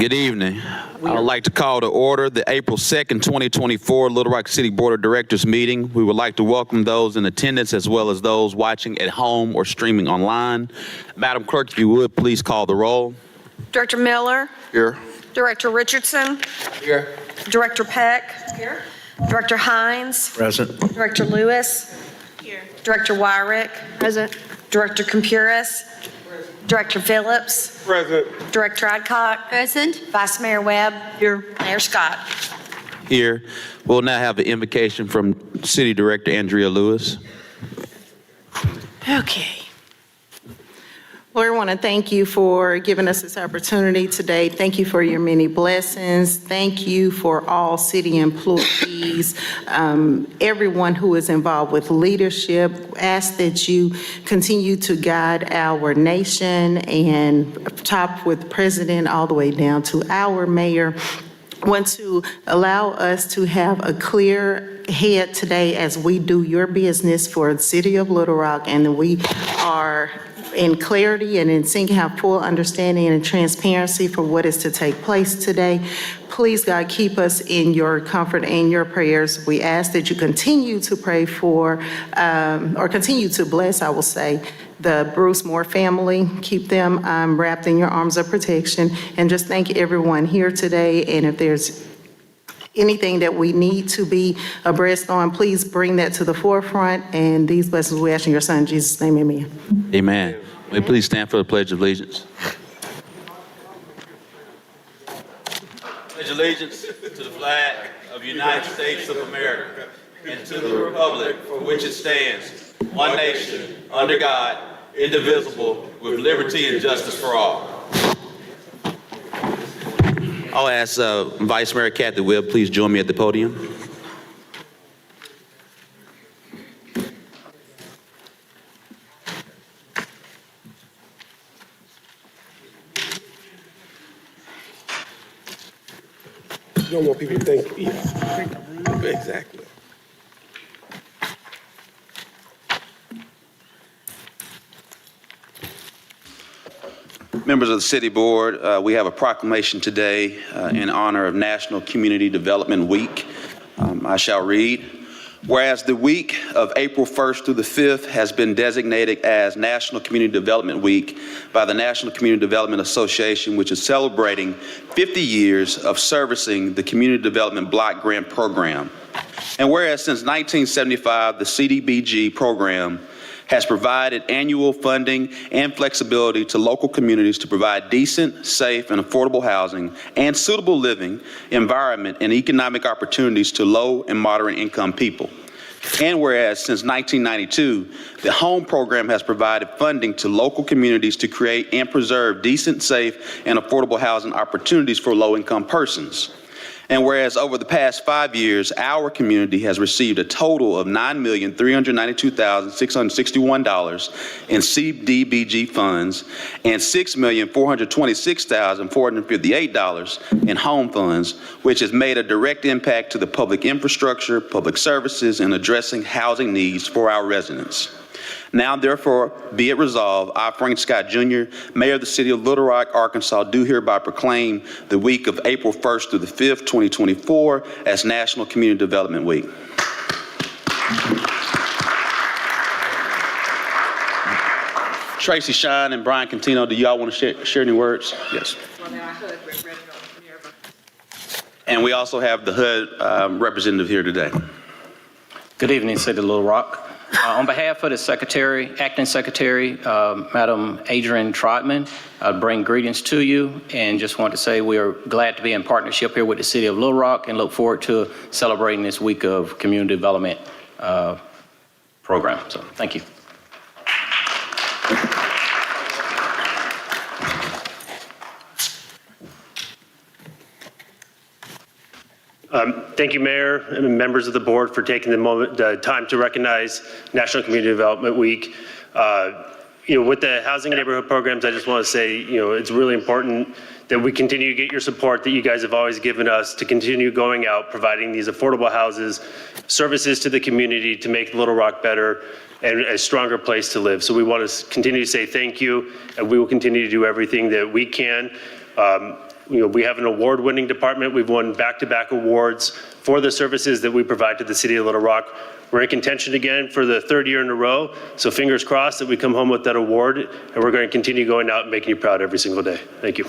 Good evening. I would like to call to order the April 2nd, 2024 Little Rock City Board of Directors meeting. We would like to welcome those in attendance as well as those watching at home or streaming online. Madam Clerk, if you would, please call the roll. Director Miller. Here. Director Richardson. Here. Director Peck. Here. Director Hines. Present. Director Lewis. Here. Director Wyrick. Present. Director Compuris. Director Phillips. Present. Director Adcock. Present. Vice Mayor Webb. Here. Mayor Scott. Here. We'll now have the invocation from City Director Andrea Lewis. Okay. Lord, I want to thank you for giving us this opportunity today. Thank you for your many blessings. Thank you for all city employees, everyone who is involved with leadership. Ask that you continue to guide our nation and top with President all the way down to our mayor. Want to allow us to have a clear head today as we do your business for the city of Little Rock, and we are in clarity and in sync, have full understanding and transparency for what is to take place today. Please, God, keep us in your comfort and your prayers. We ask that you continue to pray for, or continue to bless, I will say, the Bruce Moore family. Keep them wrapped in your arms of protection. And just thank everyone here today. And if there's anything that we need to be abreast on, please bring that to the forefront. And these blessings we ask in your son, Jesus' name, amen. Amen. May we please stand for the Pledge of Allegiance. Pledge allegiance to the flag of the United States of America and to the republic for which it stands, one nation, under God, indivisible, with liberty and justice for all. I'll ask Vice Mayor Kathy Webb, please join me at the podium. You don't want people to think, yeah, exactly. Members of the City Board, we have a proclamation today in honor of National Community Development Week. I shall read. Whereas the week of April 1st through the 5th has been designated as National Community Development Week by the National Community Development Association, which is celebrating 50 years of servicing the Community Development Block Grant Program. And whereas since 1975, the CDBG program has provided annual funding and flexibility to local communities to provide decent, safe, and affordable housing and suitable living environment and economic opportunities to low and moderate income people. And whereas since 1992, the HOME program has provided funding to local communities to create and preserve decent, safe, and affordable housing opportunities for low-income persons. And whereas over the past 5 years, our community has received a total of $9,392,661 in CDBG funds and $6,426,458 in home funds, which has made a direct impact to the public infrastructure, public services, and addressing housing needs for our residents. Now, therefore, be it resolved, I, Frank Scott Jr., Mayor of the City of Little Rock, Arkansas, do hereby proclaim the week of April 1st through the 5th, 2024 as National Community Development Week. Tracy Shine and Brian Cantino, do y'all want to share any words? Yes. And we also have the HUD representative here today. Good evening, City of Little Rock. On behalf of the Secretary, Acting Secretary, Madam Adrienne Trotman, I bring greetings to you and just want to say we are glad to be in partnership here with the City of Little Rock and look forward to celebrating this week of community development program. So thank you. Thank you, Mayor and members of the board, for taking the time to recognize National Community Development Week. With the housing and neighborhood programs, I just want to say, it's really important that we continue to get your support that you guys have always given us to continue going out, providing these affordable houses, services to the community to make Little Rock better and a stronger place to live. So we want to continue to say thank you, and we will continue to do everything that we can. We have an award-winning department. We've won back-to-back awards for the services that we provide to the city of Little Rock. We're in contention again for the third year in a row, so fingers crossed that we come home with that award, and we're going to continue going out and making you proud every single day. Thank you.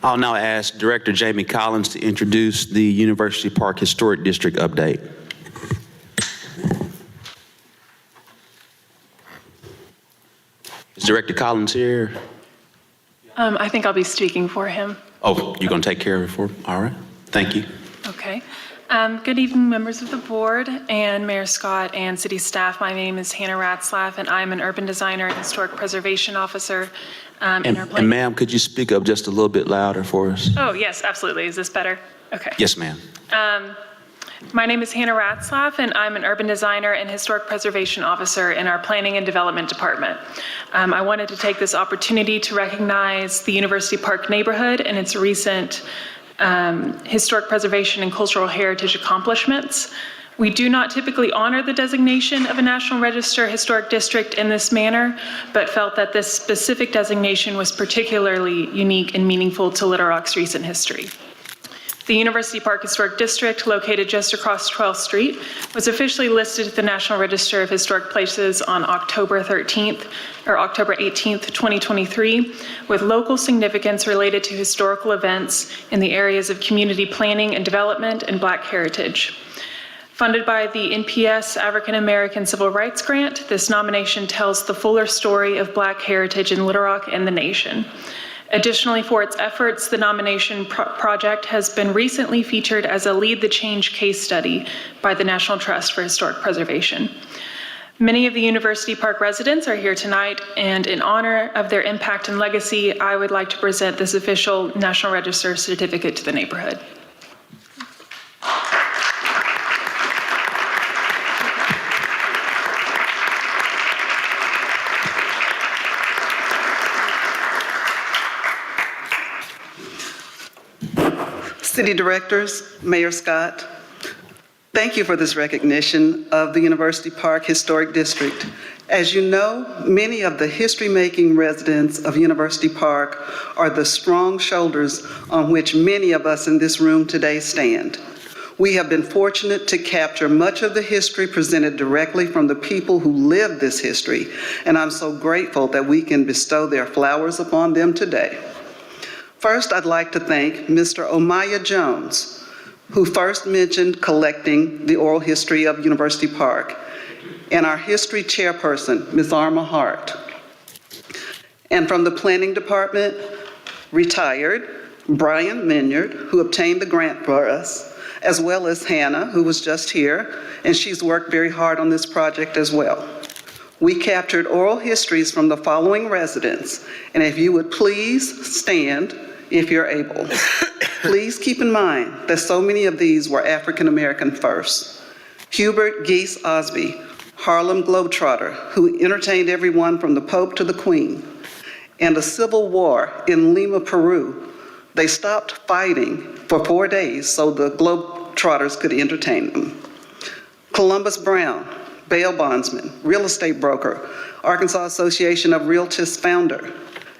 I'll now ask Director Jamie Collins to introduce the University Park Historic District update. Is Director Collins here? I think I'll be speaking for him. Oh, you're going to take care of it for him? All right. Thank you. Okay. Good evening, members of the board and Mayor Scott and city staff. My name is Hannah Ratzlaff, and I'm an urban designer and historic preservation officer. And ma'am, could you speak up just a little bit louder for us? Oh, yes, absolutely. Is this better? Okay. Yes, ma'am. My name is Hannah Ratzlaff, and I'm an urban designer and historic preservation officer in our planning and development department. I wanted to take this opportunity to recognize the University Park neighborhood and its recent historic preservation and cultural heritage accomplishments. We do not typically honor the designation of a National Register Historic District in this manner, but felt that this specific designation was particularly unique and meaningful to Little Rock's recent history. The University Park Historic District, located just across 12th Street, was officially listed at the National Register of Historic Places on October 18th, 2023, with local significance related to historical events in the areas of community planning and development and Black heritage. Funded by the NPS African American Civil Rights Grant, this nomination tells the fuller story of Black heritage in Little Rock and the nation. Additionally, for its efforts, the nomination project has been recently featured as a Lead the Change case study by the National Trust for Historic Preservation. Many of the University Park residents are here tonight, and in honor of their impact and legacy, I would like to present this official National Register certificate to the neighborhood. City Directors, Mayor Scott, thank you for this recognition of the University Park Historic District. As you know, many of the history-making residents of University Park are the strong shoulders on which many of us in this room today stand. We have been fortunate to capture much of the history presented directly from the people who lived this history, and I'm so grateful that we can bestow their flowers upon them today. First, I'd like to thank Mr. Omaya Jones, who first mentioned collecting the oral history of University Park, and our history chairperson, Ms. Arma Hart. And from the planning department, retired Brian Minyard, who obtained the grant for us, as well as Hannah, who was just here, and she's worked very hard on this project as well. We captured oral histories from the following residents, and if you would please stand if you're able. Please keep in mind that so many of these were African American first. Hubert Geese Osby, Harlem Globetrotter, who entertained everyone from the Pope to the Queen. And a civil war in Lima, Peru. They stopped fighting for 4 days so the Globetrotters could entertain them. Columbus Brown, bail bondsman, real estate broker, Arkansas Association of Realtors founder.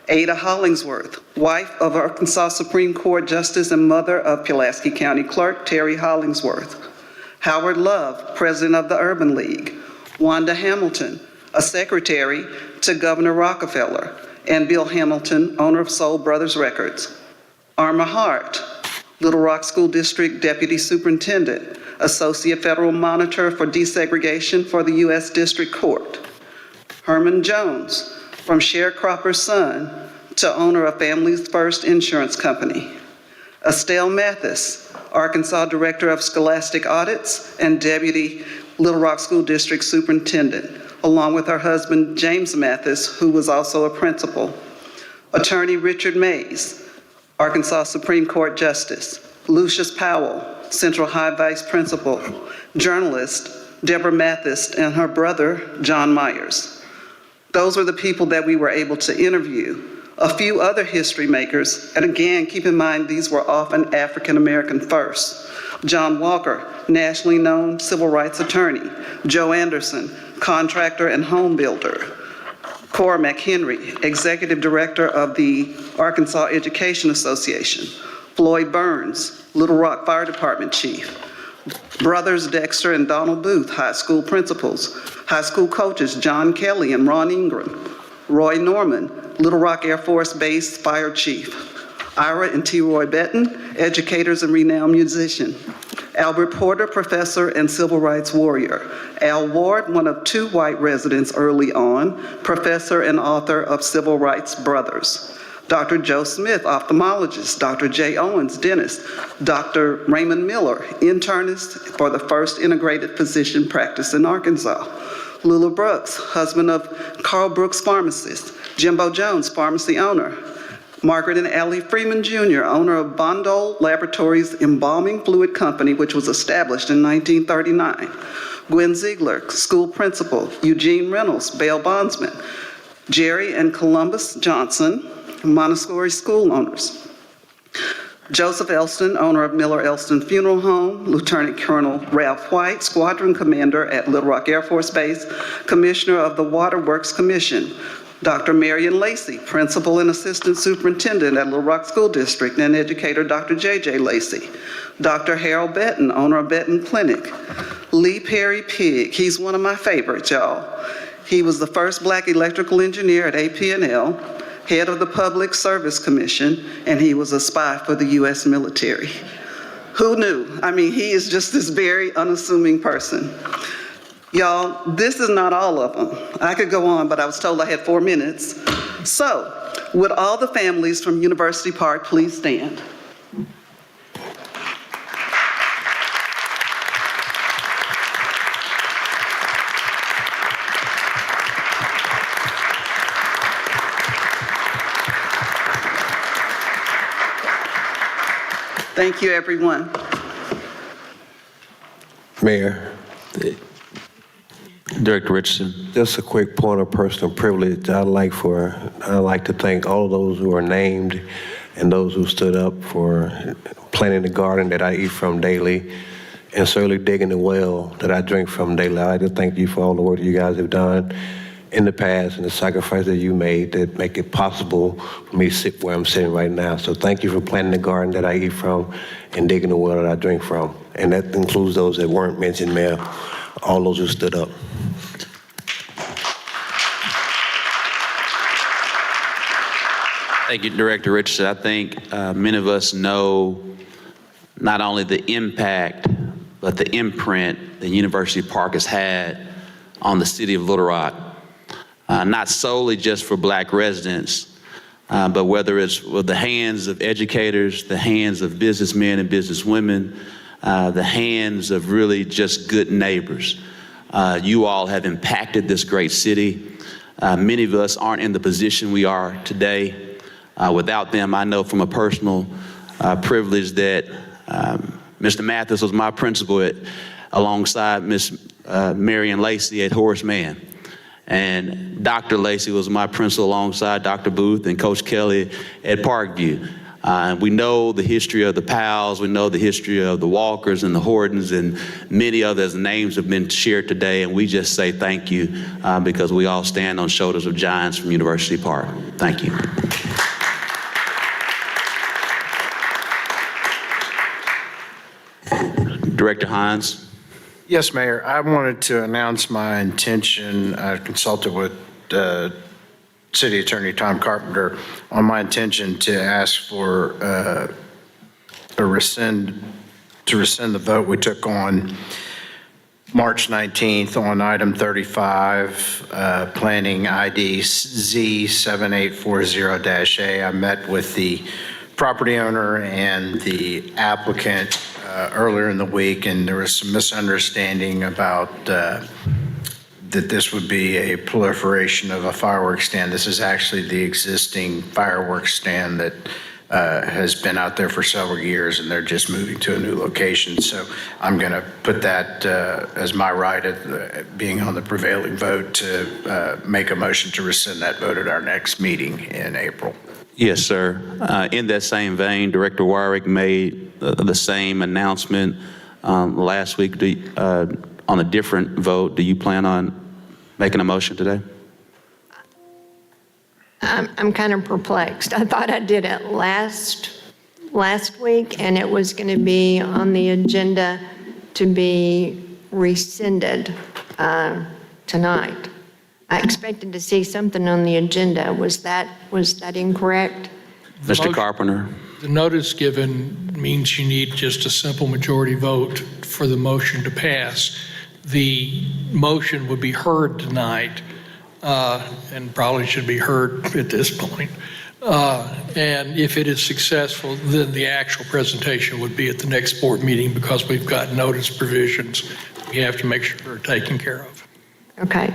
Ada Hollingsworth, wife of Arkansas Supreme Court Justice and mother of Pulaski County Clerk Terry Hollingsworth. Howard Love, president of the Urban League. Wanda Hamilton, a secretary to Governor Rockefeller. And Bill Hamilton, owner of Soul Brothers Records. Arma Hart, Little Rock School District Deputy Superintendent, Associate Federal Monitor for Desegregation for the U.S. District Court. Herman Jones, from sharecropper's son to owner of Families First Insurance Company. Estelle Mathis, Arkansas Director of Scholastic Audits and Deputy Little Rock School District Superintendent, along with her husband, James Mathis, who was also a principal. Attorney Richard Mays, Arkansas Supreme Court Justice. Lucius Powell, Central High Vice Principal. Journalist Deborah Mathis and her brother, John Myers. Those were the people that we were able to interview. A few other history makers, and again, keep in mind, these were often African-American first. John Walker, nationally known civil rights attorney. Joe Anderson, contractor and home builder. Cora McHenry, executive director of the Arkansas Education Association. Floyd Burns, Little Rock Fire Department chief. Brothers Dexter and Donald Booth, high school principals. High school coaches John Kelly and Ron Ingram. Roy Norman, Little Rock Air Force Base fire chief. Ira and T. Roy Benton, educators and renowned musician. Albert Porter, professor and civil rights warrior. Al Ward, one of 2 white residents early on, professor and author of Civil Rights Brothers. Dr. Joe Smith, ophthalmologist. Dr. Jay Owens, dentist. Dr. Raymond Miller, internist for the first integrated physician practice in Arkansas. Lula Brooks, husband of Carl Brooks pharmacist. Jimbo Jones, pharmacy owner. Margaret and Allie Freeman Jr., owner of Bondol Laboratories Embalming Fluid Company, which was established in 1939. Gwen Ziegler, school principal. Eugene Reynolds, bail bondsman. Jerry and Columbus Johnson, Montessori school owners. Joseph Elston, owner of Miller Elston Funeral Home. Lieutenant Colonel Ralph White, squadron commander at Little Rock Air Force Base, commissioner of the Waterworks Commission. Dr. Marion Lacey, principal and assistant superintendent at Little Rock School District, and educator Dr. J.J. Lacey. Dr. Harold Betton, owner of Betton Clinic. Lee Perry Pigg, he's one of my favorites, y'all. He was the first Black electrical engineer at AP&L, head of the Public Service Commission, and he was a spy for the U.S. military. Who knew? I mean, he is just this very unassuming person. Y'all, this is not all of them. I could go on, but I was told I had 4 minutes. So, would all the families from University Park please stand? Thank you, everyone. Mayor, Director Richardson. just a quick point of personal privilege. I'd like to thank all of those who are named and those who stood up for planting the garden that I eat from daily and certainly digging the well that I drink from daily. I'd like to thank you for all the work you guys have done in the past and the sacrifice that you made that make it possible for me to sit where I'm sitting right now. So thank you for planting the garden that I eat from and digging the well that I drink from. And that includes those that weren't mentioned, Mayor, all those who stood up. Thank you, Director Richardson. I think many of us know not only the impact, but the imprint that University Park has had on the city of Little Rock. Not solely just for Black residents, but whether it's with the hands of educators, the hands of businessmen and businesswomen, the hands of really just good neighbors. You all have impacted this great city. Many of us aren't in the position we are today. Without them, I know from a personal privilege that Mr. Mathis was my principal alongside Miss Marion Lacey at Horace Mann. And Dr. Lacey was my principal alongside Dr. Booth and Coach Kelly at Parkview. We know the history of the Powells, we know the history of the Walkers and the Hordens, and many others' names have been shared today, and we just say thank you because we all stand on shoulders of giants from University Park. Thank you. Director Hines. Yes, Mayor. I wanted to announce my intention. I consulted with City Attorney Tom Carpenter on my intention to ask for to rescind the vote we took on March 19th on item 35, planning ID Z7840-A. I met with the property owner and the applicant earlier in the week, and there was some misunderstanding about that this would be a proliferation of a fireworks stand. This is actually the existing fireworks stand that has been out there for several years, and they're just moving to a new location. So I'm going to put that as my right at being on the prevailing vote to make a motion to rescind that vote at our next meeting in April. Yes, sir. In that same vein, Director Warwick made the same announcement last week on a different vote. Do you plan on making a motion today? I'm kind of perplexed. I thought I did it last week, and it was going to be on the agenda to be rescinded tonight. I expected to see something on the agenda. Was that incorrect? Mr. Carpenter? The notice given means you need just a simple majority vote for the motion to pass. The motion would be heard tonight, and probably should be heard at this point. And if it is successful, then the actual presentation would be at the next board meeting, because we've got notice provisions we have to make sure are taken care of. Okay.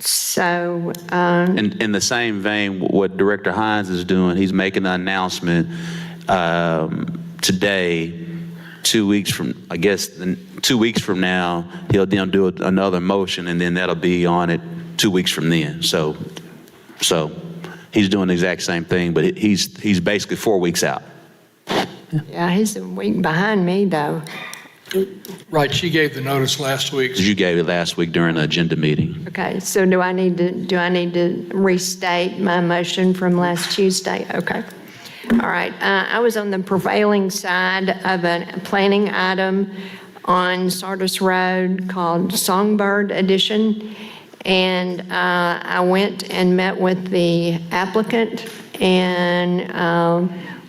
So, In the same vein, what Director Hines is doing, he's making an announcement today, 2 weeks from, I guess, 2 weeks from now, he'll then do another motion, and then that'll be on it 2 weeks from then. So he's doing the exact same thing, but he's basically 4 weeks out. yeah, he's a week behind me, though. Right, she gave the notice last week. You gave it last week during the agenda meeting. Okay, so do I need to restate my motion from last Tuesday? Okay. All right, I was on the prevailing side of a planning item on Sardis Road called Songbird Edition, and I went and met with the applicant and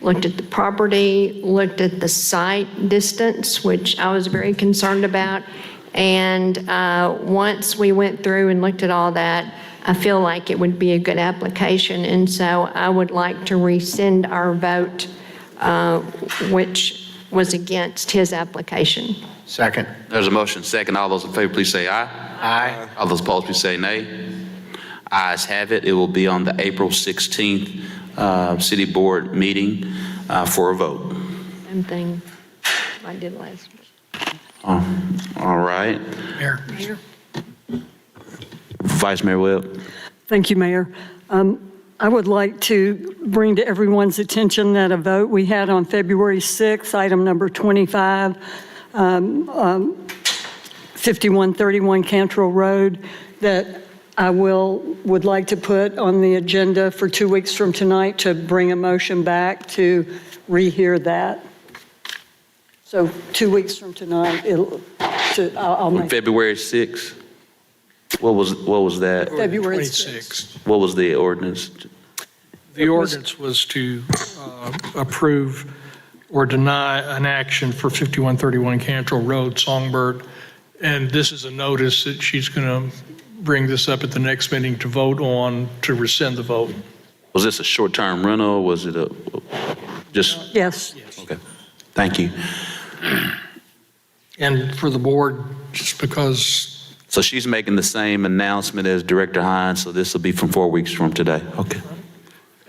looked at the property, looked at the site distance, which I was very concerned about. And once we went through and looked at all that, I feel like it would be a good application. And so I would like to rescind our vote, which was against his application. Second. There's a motion second. All those in favor, please say aye. Aye. All those opposed, please say nay. Ayes have it. It will be on the April 16th City Board meeting for a vote. Same thing I did last week. All right. Mayor. Vice Mayor Webb. Thank you, Mayor. I would like to bring to everyone's attention that a vote we had on February 6th, item number 25, 5131 Cantrell Road, that I would like to put on the agenda for 2 weeks from tonight to bring a motion back to rehear that. So 2 weeks from tonight, I'll make February 6th. What was that? February 26th. What was the ordinance? The ordinance was to approve or deny an action for 5131 Cantrell Road, Songbird. And this is a notice that she's going to bring this up at the next meeting to vote on, to rescind the vote. Was this a short-term rental? Was it just? Yes. Okay. Thank you. And for the board, just because. So she's making the same announcement as Director Hines, so this will be from 4 weeks from today. Okay.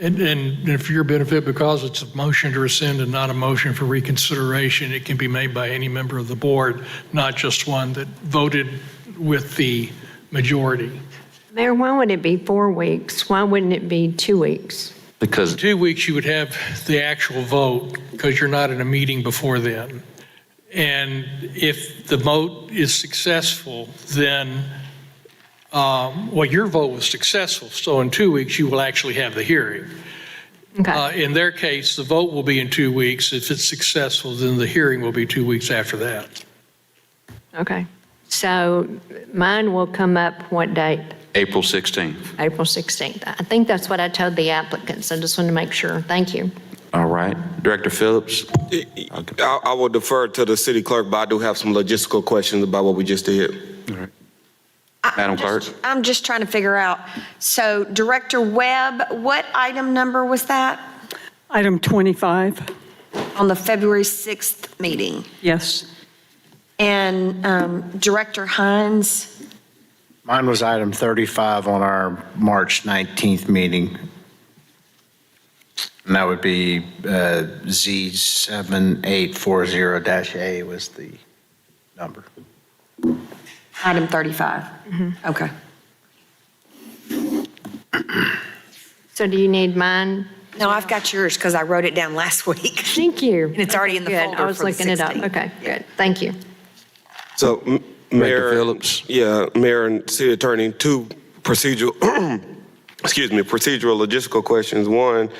And for your benefit, because it's a motion to rescind and not a motion for reconsideration, it can be made by any member of the board, not just one that voted with the majority. Mayor, why would it be 4 weeks? Why wouldn't it be 2 weeks? Because 2 weeks, you would have the actual vote, because you're not in a meeting before then. And if the vote is successful, then, your vote was successful. So in 2 weeks, you will actually have the hearing. Okay. In their case, the vote will be in 2 weeks. If it's successful, then the hearing will be 2 weeks after that. Okay. So mine will come up what date? April 16th. April 16th. I think that's what I told the applicants. I just want to make sure. Thank you. All right. Director Phillips? I will defer to the city clerk, but I do have some logistical questions about what we just did. All right. Madam Clerk? I'm just trying to figure out. So Director Webb, what item number was that? Item 25, On the February 6th meeting. yes. And Director Hines, Mine was item 35 on our March 19th meeting. And that would be Z7840-A was the number. item 35. Okay. So do you need mine? No, I've got yours because I wrote it down last week. Thank you. And it's already in the Good. folder I was for the looking it up. 16th. Okay, good. Thank you. So, Mayor Phillips. Yeah, Mayor and City Attorney, two procedural, procedural logistical questions. One,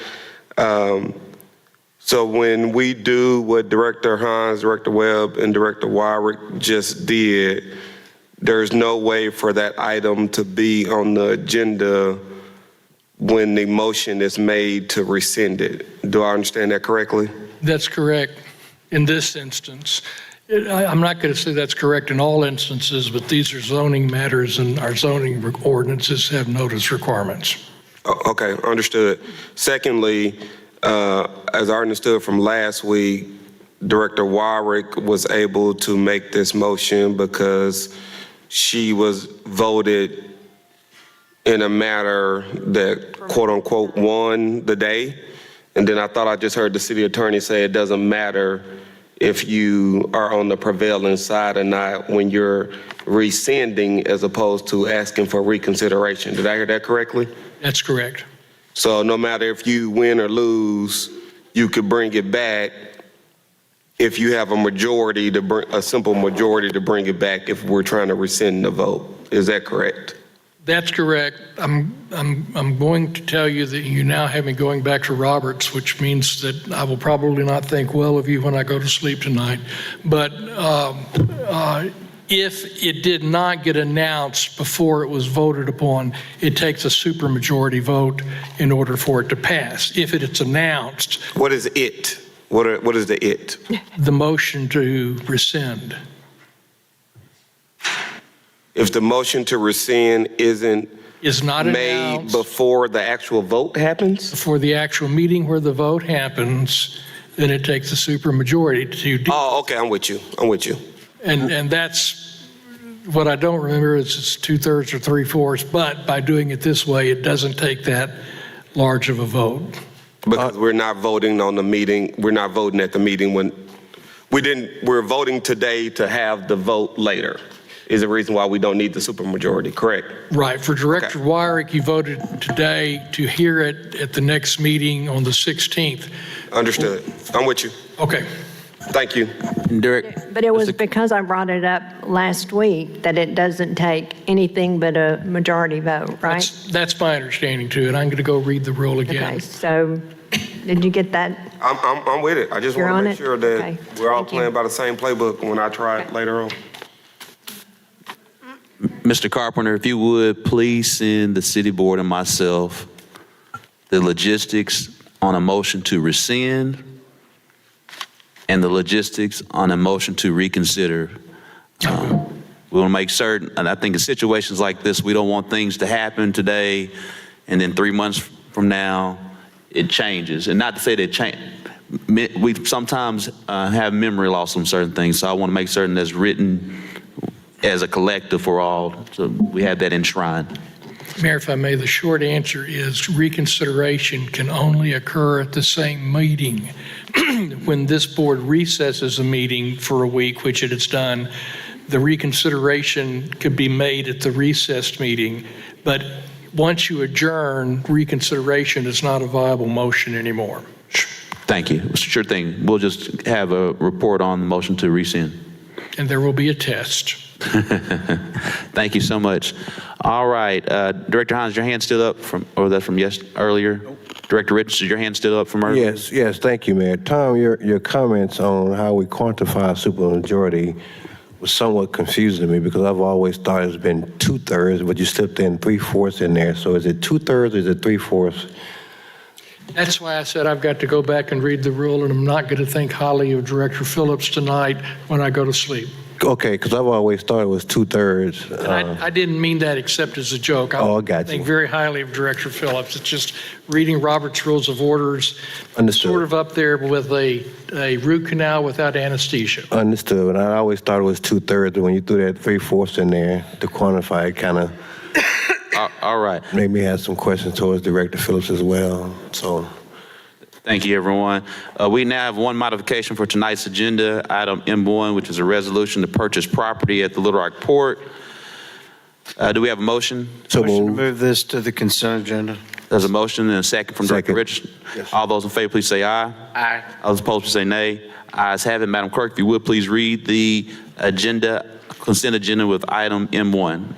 so when we do what Director Hines, Director Webb, and Director Wyrick just did, there's no way for that item to be on the agenda when the motion is made to rescind it. Do I understand that correctly? That's correct in this instance. I'm not going to say that's correct in all instances, but these are zoning matters and our zoning ordinances have notice requirements. Okay, understood. Secondly, as I understood from last week, Director Wyrick was able to make this motion because she was voted in a matter that quote unquote won the day. And then I thought I just heard the city attorney say it doesn't matter if you are on the prevailing side or not when you're rescinding as opposed to asking for reconsideration. Did I hear that correctly? That's correct. So no matter if you win or lose, you could bring it back if you have a majority to bring, a simple majority to bring it back if we're trying to rescind the vote. Is that correct? That's correct. I'm going to tell you that you now have me going back to Roberts, which means that I will probably not think well of you when I go to sleep tonight. But if it did not get announced before it was voted upon, it takes a supermajority vote in order for it to pass. If it's announced. What is it? What is the it? The motion to rescind. If the motion to rescind Is not made announced before the actual vote happens? before the actual meeting where the vote happens, then it takes a supermajority to do. Oh, okay, I'm with you. And that's what I don't remember is it's 2/3 or 3/4, but by doing it this way, it doesn't take that large of a vote. Because we're not voting on the meeting, we're not voting at the meeting when, we're voting today to have the vote later. Is the reason why we don't need the supermajority, correct? Right. For Director Wyrick, you voted today to hear it at the next meeting on the 16th. Understood. I'm with you. Okay. Thank you. But it was because I brought it up last week that it doesn't take anything but a majority vote, right? That's my understanding too, and I'm going to go read the rule Okay, again. so did you get that? I'm with it. I just You're want on to make it? sure that Okay. we're all Thank you. playing by the same playbook when I try it later on. Mr. Carpenter, if you would, please send the city board and myself the logistics on a motion to rescind and the logistics on a motion to reconsider. We want to make certain, and I think in situations like this, we don't want things to happen today and then 3 months from now, it changes. And not to say that it change. We sometimes have memory loss on certain things, so I want to make certain that's written as a collective for all, so we have that enshrined. Mayor, if I may, the short answer is reconsideration can only occur at the same meeting. When this board recesses a meeting for a week, which it has done, the reconsideration could be made at the recessed meeting. But once you adjourn, reconsideration is not a viable motion anymore. Thank you. Sure thing. We'll just have a report on the motion to rescind. And there will be a test. Thank you so much. All right, Director Hines, your hand still up from, or that's from earlier? Director Richardson, your hand still up from earlier? Yes, thank you, Mayor. Tom, your comments on how we quantify supermajority was somewhat confusing to me because I've always thought it's been 2/3, but you slipped in 3/4 in there. So is it 2/3 or is it 3/4? That's why I said I've got to go back and read the rule, and I'm not going to think highly of Director Phillips tonight when I go to sleep. Okay, because I've always thought it was 2/3. And I didn't mean that except as a joke. Oh, I got you. think very highly of Director Phillips. It's just reading Robert's Rules of Orders, Understood. sort of up there with a root canal without anesthesia. Understood, and I always thought it was 2/3, but when you threw that 3/4 in there to quantify it, kind of All right. made me have some questions towards Director Phillips as well, so. Thank you, everyone. We now have one modification for tonight's agenda, item M1, which is a resolution to purchase property at the Little Rock Port. Do we have a motion? So Motion to moved. move this to the consent agenda. There's a motion and a second from Director Second. Richardson. Yes. All those in favor, please say aye. Aye. All those opposed, please say nay. Ayes have it. Madam Clerk, if you would, please read the agenda, consent agenda with item M1.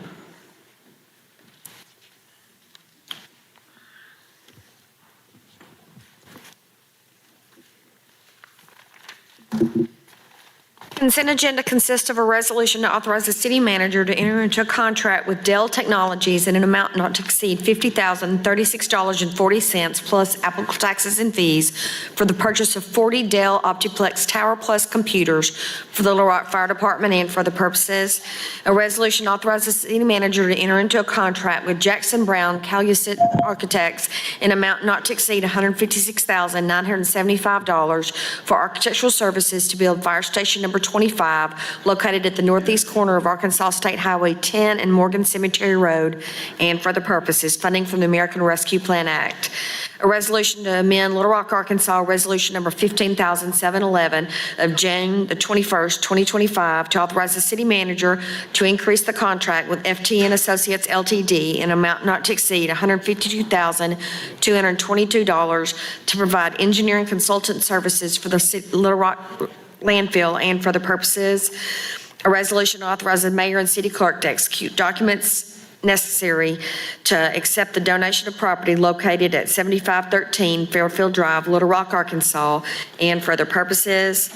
Consent agenda consists of a resolution to authorize the city manager to enter into a contract with Dell Technologies in an amount not to exceed $50,036.40 plus applicable taxes and fees for the purchase of 40 Dell Optiplex Tower Plus computers for the Little Rock Fire Department and for the purposes. A resolution authorizes the city manager to enter into a contract with Jackson Brown Calumet Architects in an amount not to exceed $156,975 for architectural services to build Fire Station Number 25, located at the northeast corner of Arkansas State Highway 10 and Morgan Cemetery Road, and for the purposes, funding from the American Rescue Plan Act. A resolution to amend Little Rock, Arkansas, Resolution Number 15,711 of June the 21st, 2025, to authorize the city manager to increase the contract with FTN Associates LTD in an amount not to exceed $152,222 to provide engineering consultant services for the Little Rock landfill and for the purposes. A resolution authorizes the mayor and city clerk to execute documents necessary to accept the donation of property located at 7513 Fairfield Drive, Little Rock, Arkansas, and for other purposes.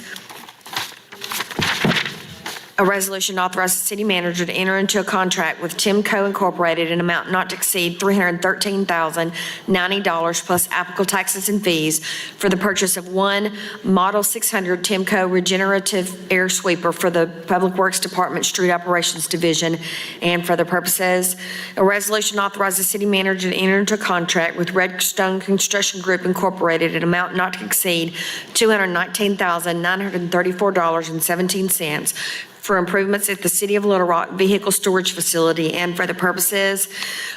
A resolution authorizes the city manager to enter into a contract with Timco Incorporated in an amount not to exceed $313,090 plus applicable taxes and fees for the purchase of one Model 600 Timco regenerative air sweeper for the Public Works Department Street Operations Division and for the purposes. A resolution authorizes the city manager to enter into a contract with Redstone Construction Group Incorporated in an amount not to exceed $219,934.17 for improvements at the City of Little Rock Vehicle Storage Facility and for the purposes.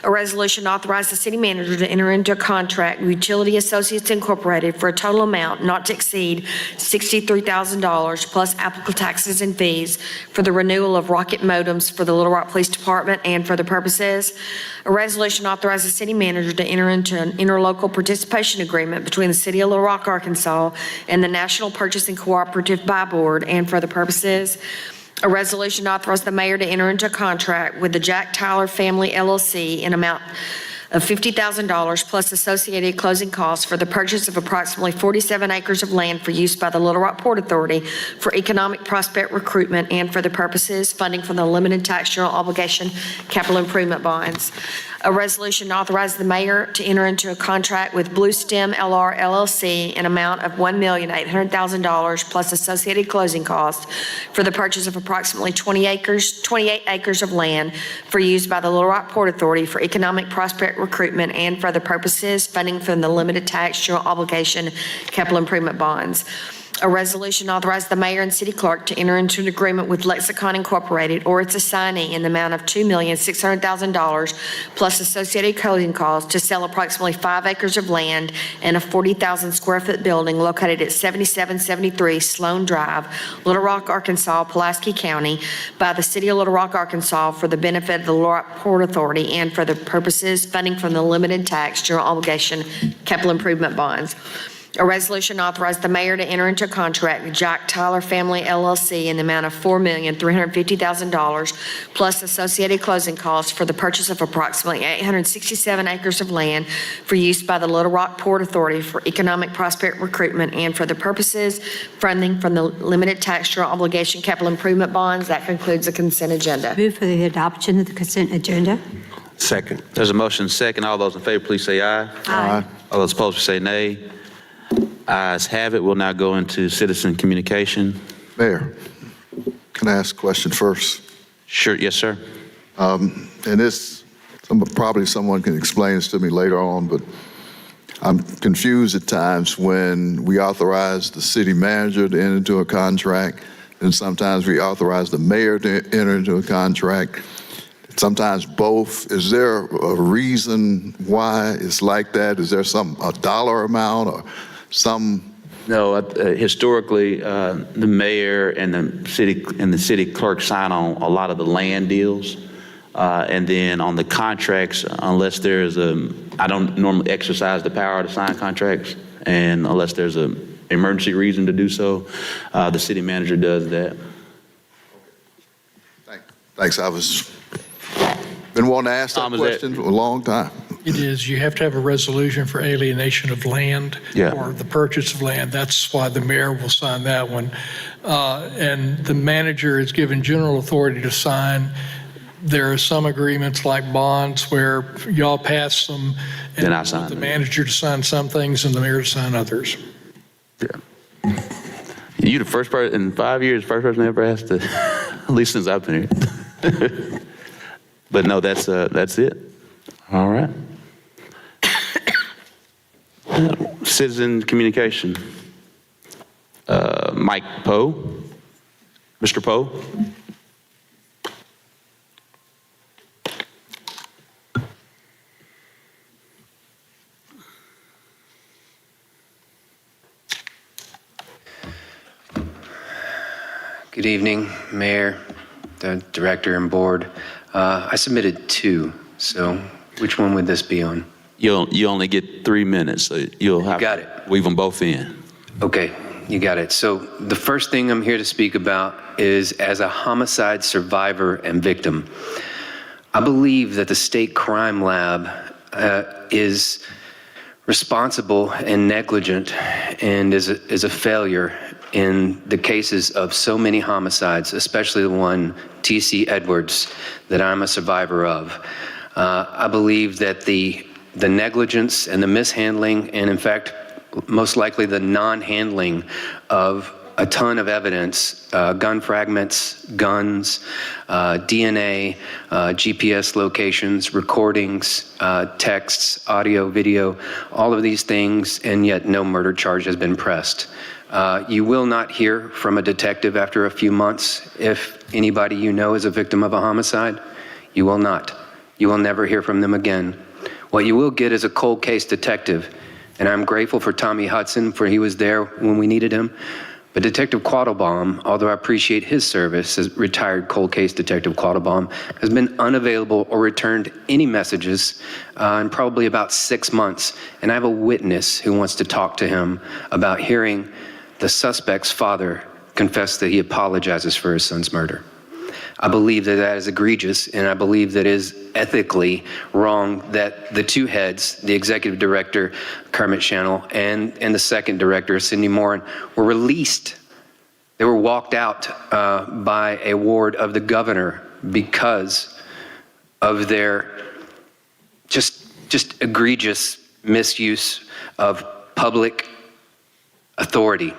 A resolution authorized the city manager to enter into a contract with Utility Associates Incorporated for a total amount not to exceed $63,000 plus applicable taxes and fees for the renewal of rocket modems for the Little Rock Police Department and for the purposes. A resolution authorized the city manager to enter into an interlocal participation agreement between the City of Little Rock, Arkansas and the National Purchasing Cooperative Buy Board and for the purposes. A resolution authorized the mayor to enter into a contract with the Jack Tyler Family LLC in amount of $50,000 plus associated closing costs for the purchase of approximately 47 acres of land for use by the Little Rock Port Authority for economic prospect recruitment and for the purposes, funding from the limited tax general obligation capital improvement bonds. A resolution authorized the mayor to enter into a contract with Blue Stem LR LLC in amount of $1,800,000 plus associated closing costs for the purchase of approximately 28 acres of land for use by the Little Rock Port Authority for economic prospect recruitment and for the purposes, funding from the limited tax general obligation capital improvement bonds. A resolution authorized the mayor and city clerk to enter into an agreement with Lexicon Incorporated or its assignee in the amount of $2,600,000 plus associated closing costs to sell approximately 5 acres of land and a 40,000 square foot building located at 7773 Sloan Drive, Little Rock, Arkansas, Pulaski County by the City of Little Rock, Arkansas for the benefit of the Little Rock Port Authority and for the purposes, funding from the limited tax general obligation capital improvement bonds. A resolution authorized the mayor to enter into a contract with Jack Tyler Family LLC in the amount of $4,350,000 plus associated closing costs for the purchase of approximately 867 acres of land for use by the Little Rock Port Authority for economic prospect recruitment and for the purposes, funding from the limited tax general obligation capital improvement bonds. That concludes the consent agenda. Move for the adoption of the consent agenda. Second. There's a motion second. All those in favor, please say aye. Aye. All those opposed, say nay. Ayes have it. We'll now go into citizen communication. Mayor. Can I ask a question first? Sure, yes, sir. And this, probably someone can explain this to me later on, but I'm confused at times when we authorize the city manager to enter into a contract, and sometimes we authorize the mayor to enter into a contract, sometimes both. Is there a reason why it's like that? Is there a dollar amount or some? No, historically, the mayor and the city clerk sign on a lot of the land deals. And then on the contracts, unless there's I don't normally exercise the power to sign contracts, and unless there's an emergency reason to do so, the city manager does that. Thanks. Been wanting to ask that Tom, is question for a long time. It is, you have to have a resolution for alienation of land Yeah. or the purchase of land. That's why the mayor will sign that one. And the manager is given general authority to sign. There are some agreements like bonds where y'all pass them. Then I and sign the them. manager to sign some things and the mayor to sign others. Yeah. You the first person in 5 years, first person ever asked to, at least since I've been here. But no, that's it. All right. Citizen communication. Mike Poe. Mr. Poe. Good evening, Mayor, the Director, and Board. I submitted 2, so which one would this be on? You only get 3 minutes, so you'll have Got to weave them both in. Okay, you got it. So the first thing I'm here to speak about is as a homicide survivor and victim. I believe that the State Crime Lab is responsible and negligent and is a failure in the cases of so many homicides, especially the one, T.C. Edwards, that I'm a survivor of. I believe that the negligence and the mishandling, and in fact, most likely the non-handling of a ton of evidence, gun fragments, guns, DNA, GPS locations, recordings, texts, audio, video, all of these things, and yet no murder charge has been pressed. You will not hear from a detective after a few months if anybody you know is a victim of a homicide. You will not. You will never hear from them again. What you will get is a cold case detective, and I'm grateful for Tommy Hudson, for he was there when we needed him. But Detective Quattlebaum, although I appreciate his service as retired cold case Detective Quattlebaum, has been unavailable or returned any messages in probably about 6 months. And I have a witness who wants to talk to him about hearing the suspect's father confess that he apologizes for his son's murder. I believe that that is egregious, and I believe that it is ethically wrong that the 2 heads, the executive director, Kermit Channel, and the second director, Cindy Moran, were released. They were walked out by a ward of the governor because of their just egregious misuse of public authority.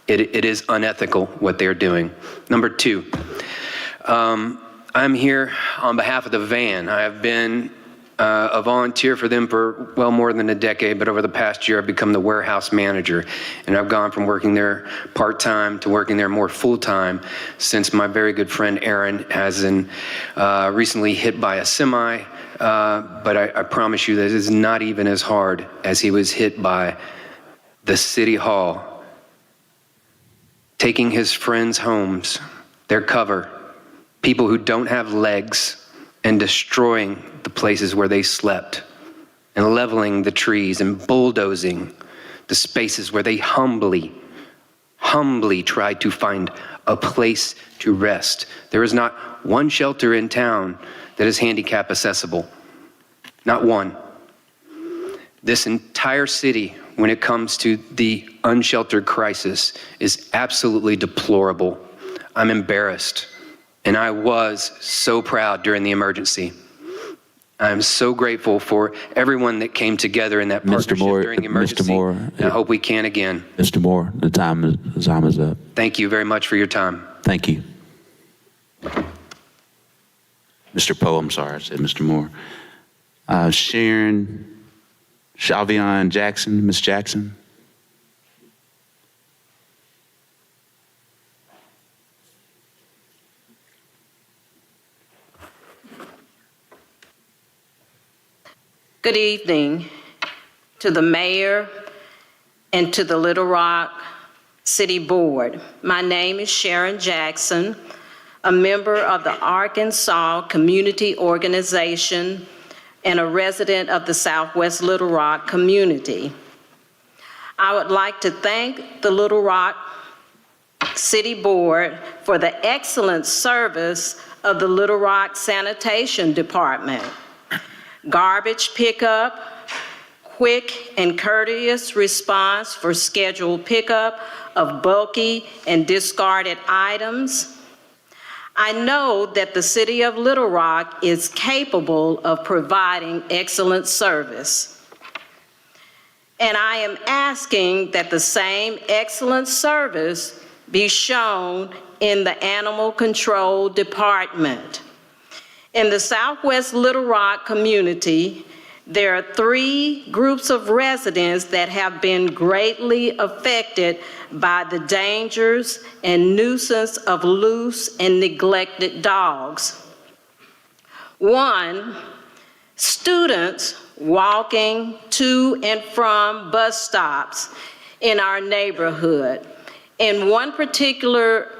It is unethical what they're doing. Number 2, I'm here on behalf of the van. I have been a volunteer for them for well more than a decade, but over the past year I've become the warehouse manager, and I've gone from working there part-time to working there more full-time since my very good friend Aaron has been recently hit by a semi, but I promise you that it is not even as hard as he was hit by the city hall taking his friends' homes, their cover, people who don't have legs, and destroying the places where they slept, and leveling the trees and bulldozing the spaces where they humbly tried to find a place to rest. There is not one shelter in town that is handicap accessible. Not one. This entire city, when it comes to the unsheltered crisis, is absolutely deplorable. I'm embarrassed. And I was so proud during the emergency. I'm so grateful for everyone that came together in that partnership during the emergency. Mr. Moore, and I hope we can again. Mr. Moore, the time is up. Thank you very much for your time. Thank you. Mr. Poe, I'm sorry, I said Mr. Moore. Sharon Shalvion Jackson, Ms. Jackson. Good evening to the mayor and to the Little Rock City Board. My name is Sharon Jackson, a member of the Arkansas Community Organization and a resident of the Southwest Little Rock community. I would like to thank the Little Rock City Board for the excellent service of the Little Rock Sanitation Department. Garbage pickup, quick and courteous response for scheduled pickup of bulky and discarded items. I know that the City of Little Rock is capable of providing excellent service. And I am asking that the same excellent service be shown in the Animal Control Department. In the Southwest Little Rock community, there are 3 groups of residents that have been greatly affected by the dangers and nuisance of loose and neglected dogs. 1, students walking to and from bus stops in our neighborhood. In one particular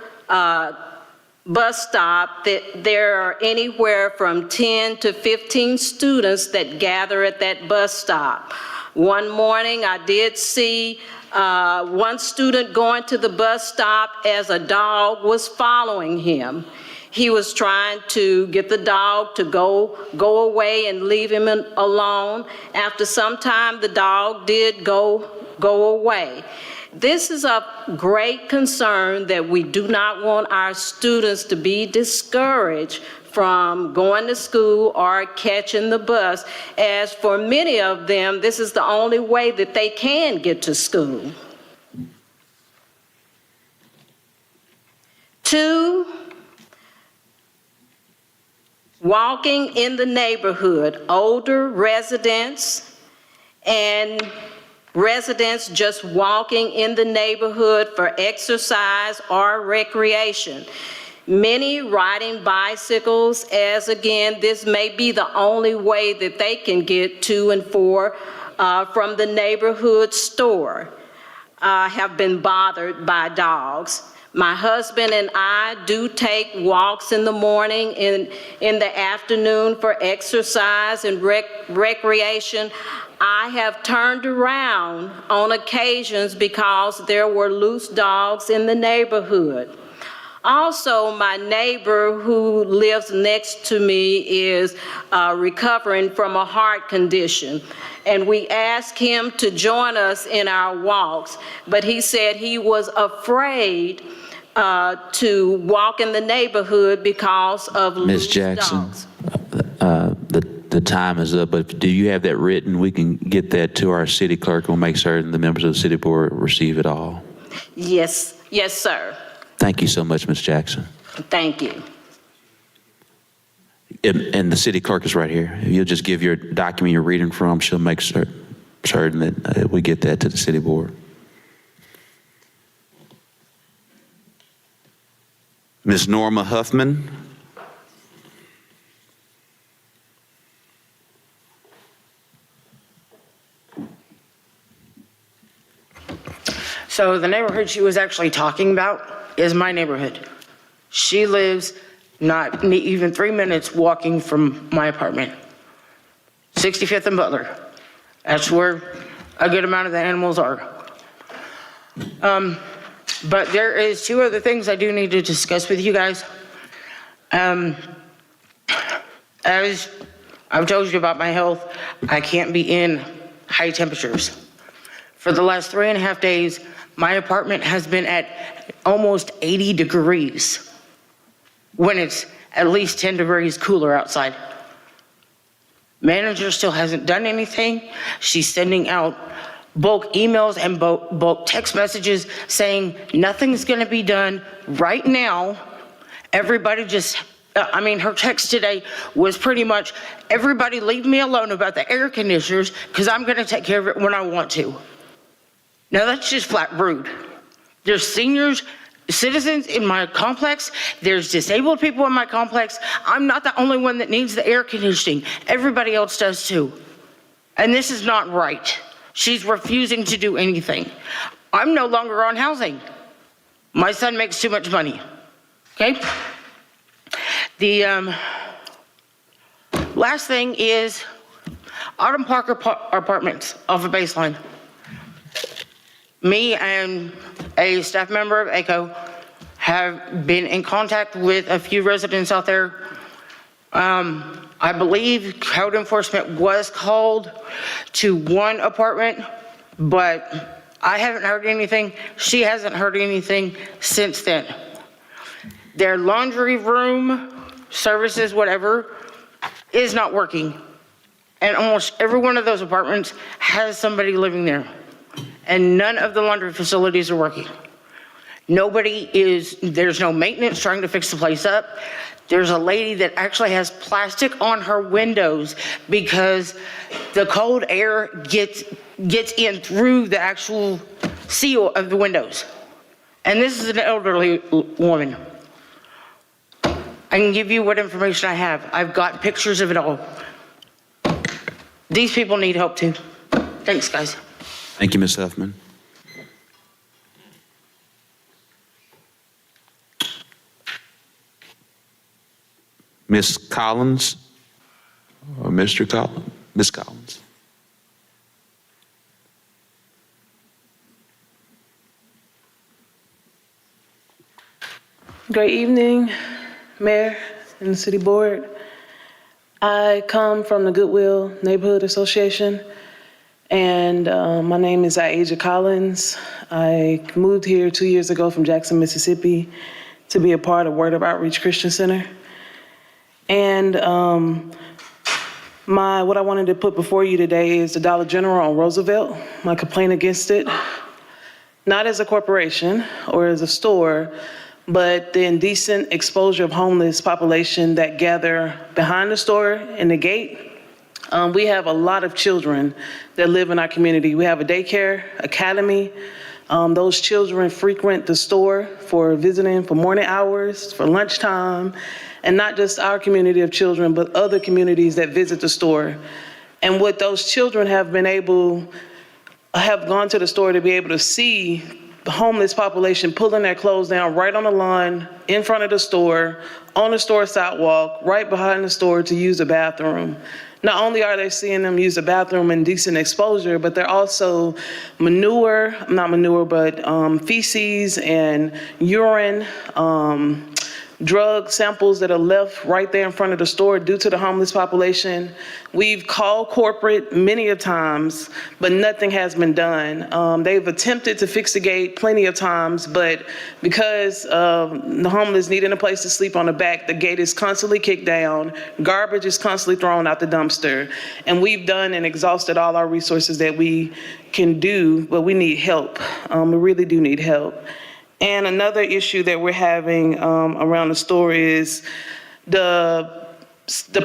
bus stop, that there are anywhere from 10 to 15 students that gather at that bus stop. One morning, I did see one student going to the bus stop as a dog was following him. He was trying to get the dog to go away and leave him alone. After some time, the dog did go away. This is of great concern that we do not want our students to be discouraged from going to school or catching the bus, as for many of them, this is the only way that they can get to school. 2, walking in the neighborhood, older residents and residents just walking in the neighborhood for exercise or recreation. Many riding bicycles, as again, this may be the only way that they can get to and for from the neighborhood store, have been bothered by dogs. My husband and I do take walks in the morning and in the afternoon for exercise and recreation. I have turned around on occasions because there were loose dogs in the neighborhood. Also, my neighbor who lives next to me is recovering from a heart condition, and we asked him to join us in our walks, but he said he was afraid to walk in the neighborhood because of loose dogs. Ms. Jackson, the time is up, but do you have that written? We can get that to our city clerk. We'll make certain the members of the city board receive it all. Yes, sir. Thank you so much, Ms. Jackson. Thank you. And the city clerk is right here. If you'll just give your document you're reading from, she'll make certain that we get that to the city board. Ms. Norma Huffman. So the neighborhood she was actually talking about is my neighborhood. She lives not even 3 minutes walking from my apartment. 65th and Butler. That's where a good amount of the animals are. But there is 2 other things I do need to discuss with you guys. As I've told you about my health, I can't be in high temperatures. For the last 3.5 days, my apartment has been at almost 80 degrees when it's at least 10 degrees cooler outside. Manager still hasn't done anything. She's sending out bulk emails and bulk text messages saying nothing's gonna be done right now Everybody just, her text today was pretty much, everybody leave me alone about the air conditioners because I'm going to take care of it when I want to. Now that's just flat rude. There's seniors, citizens in my complex. There's disabled people in my complex. I'm not the only one that needs the air conditioning. Everybody else does too. And this is not right. She's refusing to do anything. I'm no longer on housing. My son makes too much money. Okay? The last thing is Autumn Park Apartments off of Baseline. Me and a staff member of ACO have been in contact with a few residents out there. I believe code enforcement was called to one apartment, but I haven't heard anything. She hasn't heard anything since then. Their laundry room, services, whatever, is not working. And almost every one of those apartments has somebody living there. And none of the laundry facilities are working. There's no maintenance trying to fix the place up. There's a lady that actually has plastic on her windows because the cold air gets in through the actual seal of the windows. And this is an elderly woman. I can give you what information I have. I've got pictures of it all. These people need help too. Thanks, guys. Thank you, Ms. Huffman. Ms. Collins or Mr. Collins? Ms. Collins. Great evening, Mayor and the City Board. I come from the Goodwill Neighborhood Association, and my name is Aja Collins. I moved here 2 years ago from Jackson, Mississippi to be a part of Word of Outreach Christian Center. And what I wanted to put before you today is the Dollar General on Roosevelt, my complaint against it, not as a corporation or as a store, but the indecent exposure of homeless population that gather behind the store in the gate. We have a lot of children that live in our community. We have a daycare academy. Those children frequent the store for visiting for morning hours, for lunchtime, and not just our community of children, but other communities that visit the store. And what those children have gone to the store to be able to see the homeless population pulling their clothes down right on the lawn, in front of the store, on the store sidewalk, right behind the store to use the bathroom. Not only are they seeing them use the bathroom in decent exposure, but they're also feces and urine, drug samples that are left right there in front of the store due to the homeless population. We've called corporate many of times, but nothing has been done. They've attempted to fix the gate plenty of times, but because the homeless needing a place to sleep on the back, the gate is constantly kicked down, garbage is constantly thrown out the dumpster, and we've done and exhausted all our resources that we can do, but we need help. We really do need help. And another issue that we're having around the store is the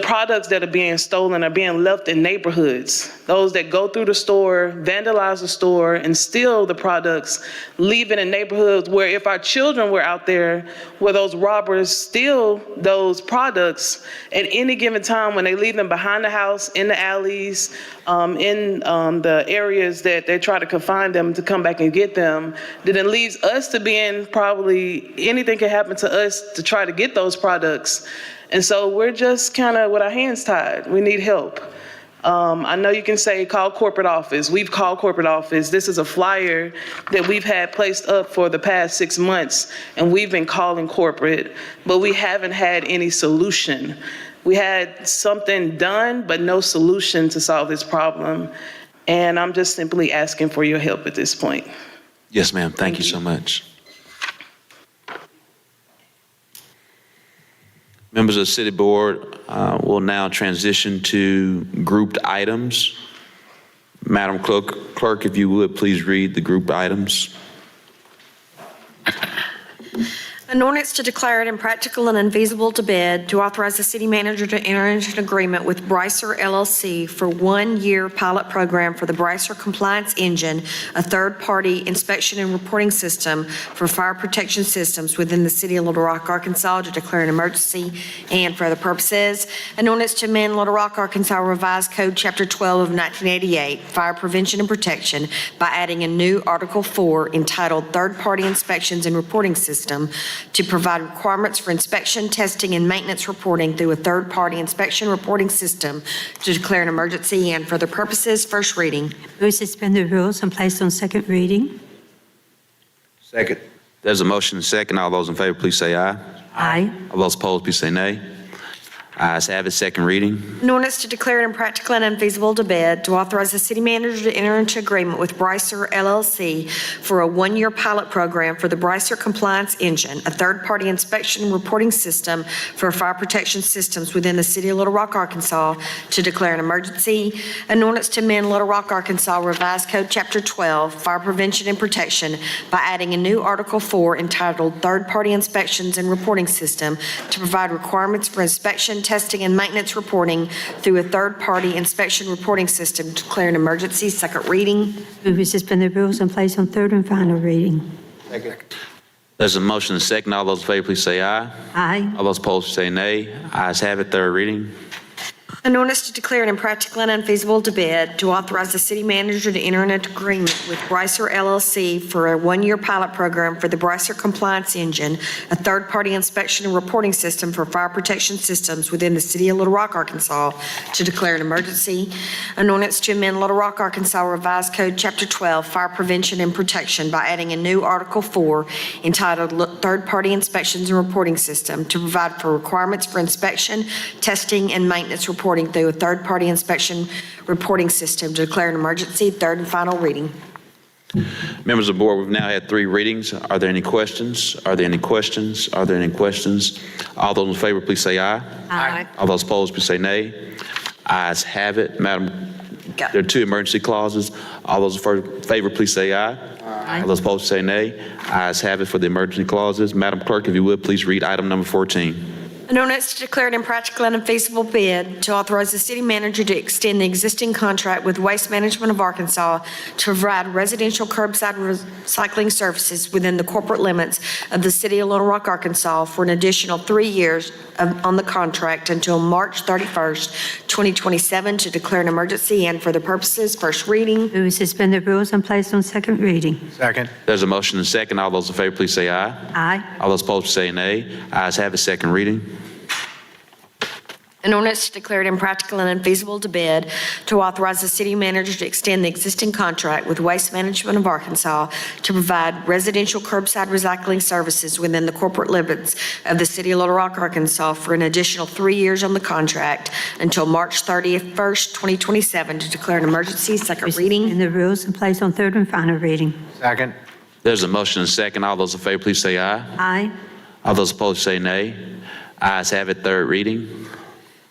products that are being stolen are being left in neighborhoods. Those that go through the store, vandalize the store, and steal the products, leave it in neighborhoods where if our children were out there, where those robbers steal those products at any given time when they leave them behind the house, in the alleys, in the areas that they try to confine them to come back and get them, then it leaves us to be in probably anything can happen to us to try to get those products. And so we're just kind of with our hands tied. We need help. I know you can say call corporate office. We've called corporate office. This is a flyer that we've had placed up for the past 6 months, and we've been calling corporate, but we haven't had any solution. We had something done, but no solution to solve this problem. And I'm just simply asking for your help at this point. Yes, ma'am. Thank you so much. Members of the City Board will now transition to grouped items. Madam Clerk, if you would, please read the grouped items. An ordinance to declare it impractical and unfeasible to bid to authorize the city manager to enter into an agreement with Brycer LLC for 1-year pilot program for the Brycer Compliance Engine, a third-party inspection and reporting system for fire protection systems within the city of Little Rock, Arkansas, to declare an emergency and for other purposes. An ordinance to amend Little Rock, Arkansas Revised Code, Chapter 12 of 1988, Fire Prevention and Protection, by adding a new Article 4 entitled Third-Party Inspections and Reporting System to provide requirements for inspection, testing, and maintenance reporting through a third-party inspection reporting system to declare an emergency and for other purposes. First reading. Move to suspend the rules and place on second reading. Second. There's a motion and second. All those in favor, please say aye. Aye. All those opposed, please say nay. Ayes have it, second reading. An ordinance to declare it impractical and unfeasible to bid to authorize the city manager to enter into agreement with Brycer LLC for a 1-year pilot program for the Brycer Compliance Engine, a third-party inspection and reporting system for fire protection systems within the city of Little Rock, Arkansas, to declare an emergency. An ordinance to amend Little Rock, Arkansas Revised Code, Chapter 12, Fire Prevention and Protection, by adding a new Article 4 entitled Third-Party Inspections and Reporting System to provide requirements for inspection, testing, and maintenance reporting through a third-party inspection reporting system to declare an emergency. Second reading. Move to suspend the rules and place on third and final reading. Second. There's a motion and second. All those in favor, please say aye. Aye. All those opposed, say nay. Ayes have it, third reading. An ordinance to declare it impractical and unfeasible to bid to authorize the city manager to enter into agreement with Brycer LLC for a 1-year pilot program for the Brycer Compliance Engine, a third-party inspection and reporting system for fire protection systems within the city of Little Rock, Arkansas, to declare an emergency. An ordinance to amend Little Rock, Arkansas Revised Code, Chapter 12, Fire Prevention and Protection, by adding a new Article 4 entitled Third-Party Inspections and Reporting System to provide for requirements for inspection, testing, and maintenance reporting through a third-party inspection reporting system to declare an emergency. Third and final reading. Members of the board, we've now had 3 readings. Are there any questions? Are there any questions? Are there any questions? All those in favor, please say aye. Aye. All those opposed, please say nay. Ayes have it. Madam, Got it. there are 2 emergency clauses. All those in favor, please say aye. Aye. All those opposed, say nay. Ayes have it for the emergency clauses. Madam Clerk, if you would, please read item number 14. An ordinance to declare it impractical and unfeasible bid to authorize the city manager to extend the existing contract with Waste Management of Arkansas to provide residential curbside recycling services within the corporate limits of the city of Little Rock, Arkansas for an additional 3 years on the contract until March 31st, 2027, to declare an emergency and for the purposes. First reading. Move to suspend the rules and place on second reading. Second. There's a motion and second. All those in favor, please say aye. Aye. All those opposed, say nay. Ayes have it, second reading. An ordinance to declare it impractical and unfeasible to bid to authorize the city manager to extend the existing contract with Waste Management of Arkansas to provide residential curbside recycling services within the corporate limits of the city of Little Rock, Arkansas for an additional 3 years on the contract until March 31st, 2027, to declare an emergency. Second reading. Suspend the rules and place on third and final reading. Second. There's a motion and second. All those in favor, please say aye. Aye. All those opposed, say nay. Ayes have it, third reading.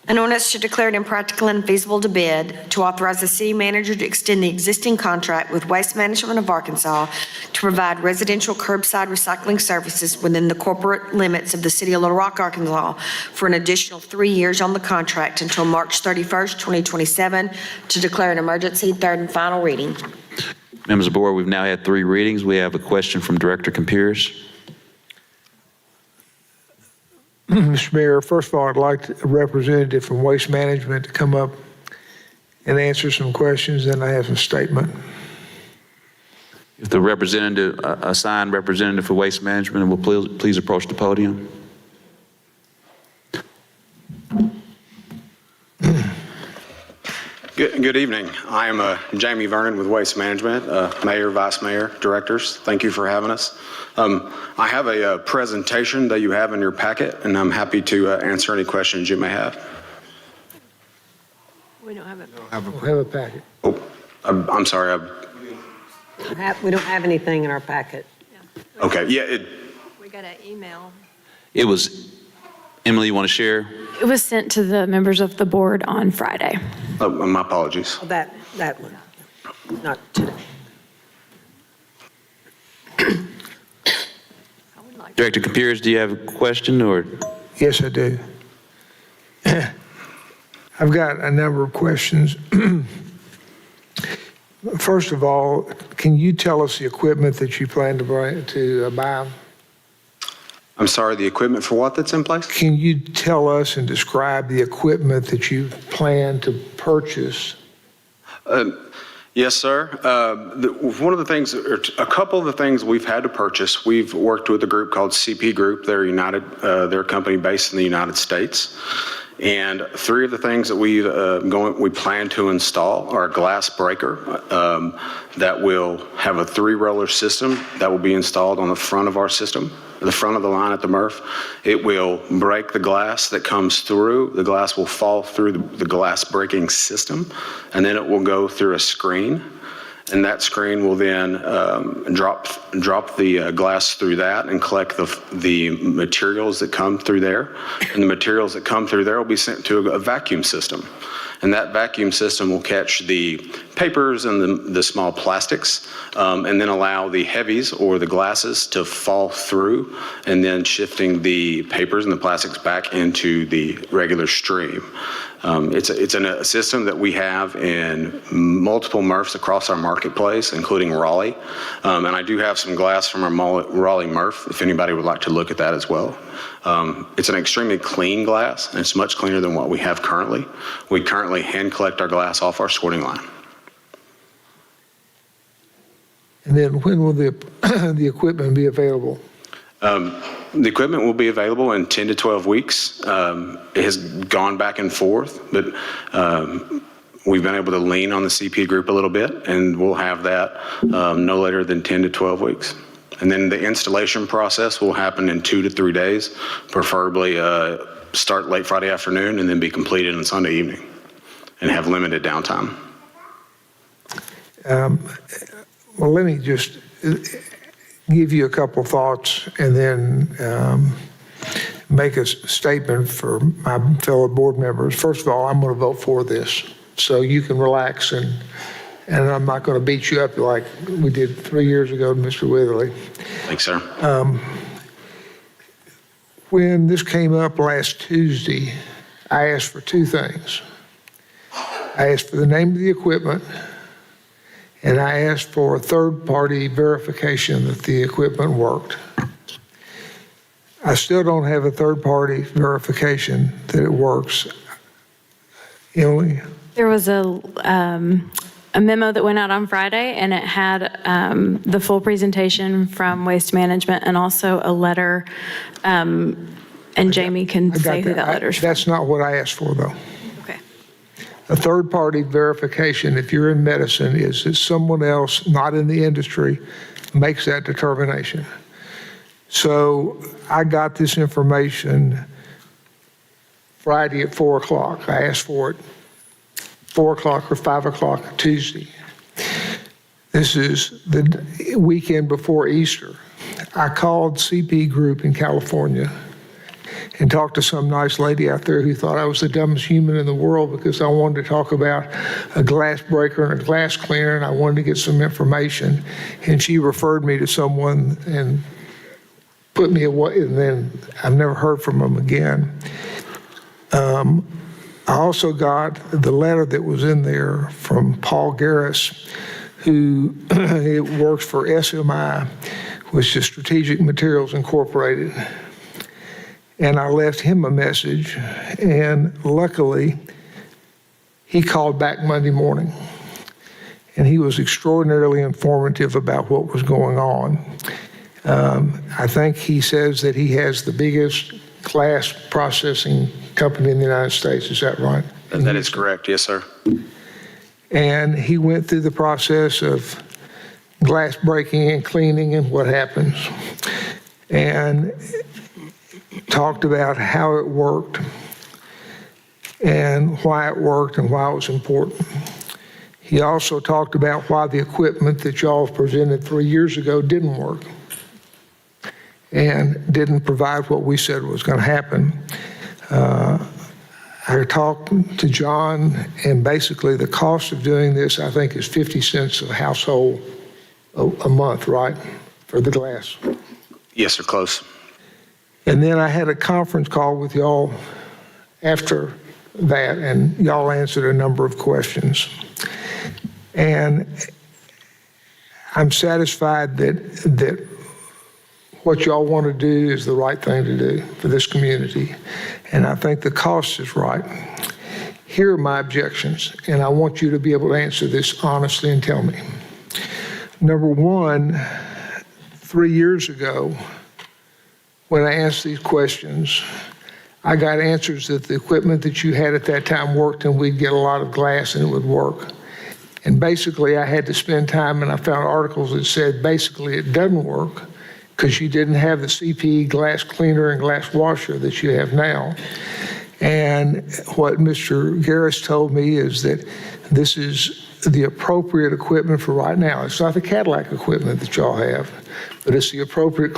An ordinance to declare it impractical and unfeasible to bid to authorize the city manager to extend the existing contract with Waste Management of Arkansas to provide residential curbside recycling services within the corporate limits of the city of Little Rock, Arkansas for an additional 3 years on the contract until March 31st, 2027, to declare an emergency. Third and final reading. Members of the board, we've now had 3 readings. We have a question from Director Compeers. Mr. Mayor, first of all, I'd like a representative from Waste Management to come up and answer some questions, then I have some statement. If the representative, assigned representative for Waste Management will please approach the podium. Good evening. I am Jamie Vernon with Waste Management, Mayor, Vice Mayor, Directors. Thank you for having us. I have a presentation that you have in your packet, and I'm happy to answer any questions you may have. We don't have it. I don't have a packet. Oh, I'm sorry. We don't have anything in our packet. Okay, yeah. We got an email. It was, Emily, you want to share? It was sent to the members of the board on Friday. Oh, my apologies. That one, not today. like. Director Capers, do you have a question or? Yes, I do. I've got a number of questions. First of all, can you tell us the equipment that you plan to buy? I'm sorry, the equipment for what that's in place? Can you tell us and describe the equipment that you plan to purchase? Yes, sir. One of the things, or a couple of the things we've had to purchase, we've worked with a group called CP Group. They're a company based in the United States. And three of the things that we plan to install are a glass breaker that will have a 3-roller system that will be installed on the front of our system, the front of the line at the MRF. It will break the glass that comes through. The glass will fall through the glass breaking system, and then it will go through a screen. And that screen will then drop the glass through that and collect the materials that come through there. And the materials that come through there will be sent to a vacuum system. And that vacuum system will catch the papers and the small plastics, and then allow the heavies or the glasses to fall through, and then shifting the papers and the plastics back into the regular stream. It's a system that we have in multiple MRFs across our marketplace, including Raleigh. And I do have some glass from our Raleigh MRF, if anybody would like to look at that as well. It's an extremely clean glass, and it's much cleaner than what we have currently. We currently hand collect our glass off our sorting line. And then when will the equipment be available? The equipment will be available in 10 to 12 weeks. It has gone back and forth, but we've been able to lean on the CP Group a little bit, and we'll have that no later than 10 to 12 weeks. And then the installation process will happen in 2 to 3 days, preferably start late Friday afternoon and then be completed on Sunday evening and have limited downtime. Well, let me just give you a couple thoughts and then make a statement for my fellow board members. First of all, I'm going to vote for this, so you can relax, and I'm not going to beat you up like we did 3 years ago to Mr. Witherly. Thanks, sir. When this came up last Tuesday, I asked for two things. I asked for the name of the equipment, and I asked for a third-party verification that the equipment worked. I still don't have a third-party verification that it works. Emily? There was a memo that went out on Friday, and it had the full presentation from Waste Management and also a letter, and Jamie can say who that letter's from. That's not what I asked for, though. Okay. A third-party verification, if you're in medicine, is that someone else, not in the industry, makes that determination. So I got this information Friday at 4 o'clock. I asked for it 4 o'clock or 5 o'clock Tuesday. This is the weekend before Easter. I called CP Group in California and talked to some nice lady out there who thought I was the dumbest human in the world because I wanted to talk about a glass breaker and a glass cleaner, and I wanted to get some information. And she referred me to someone and put me away, and then I've never heard from them again. I also got the letter that was in there from Paul Garris, who works for SMI, which is Strategic Materials Incorporated. And I left him a message, and luckily, he called back Monday morning. And he was extraordinarily informative about what was going on. I think he says that he has the biggest glass processing company in the United States. Is that right? That is correct. Yes, sir. And he went through the process of glass breaking and cleaning and what happens, and talked about how it worked and why it worked and why it was important. He also talked about why the equipment that y'all presented 3 years ago didn't work and didn't provide what we said was going to happen. I talked to John, and basically the cost of doing this, I think, is 50 cents a household a month, right, for the glass? Yes, sir. Close. And then I had a conference call with y'all after that, and y'all answered a number of questions. And I'm satisfied that what y'all want to do is the right thing to do for this community. And I think the cost is right. Here are my objections, and I want you to be able to answer this honestly and tell me. Number one, 3 years ago, when I asked these questions, I got answers that the equipment that you had at that time worked and we'd get a lot of glass and it would work. And basically I had to spend time, and I found articles that said basically it doesn't work because you didn't have the CPE glass cleaner and glass washer that you have now. And what Mr. Garris told me is that this is the appropriate equipment for right now. It's not the Cadillac equipment that y'all have, but it's the appropriate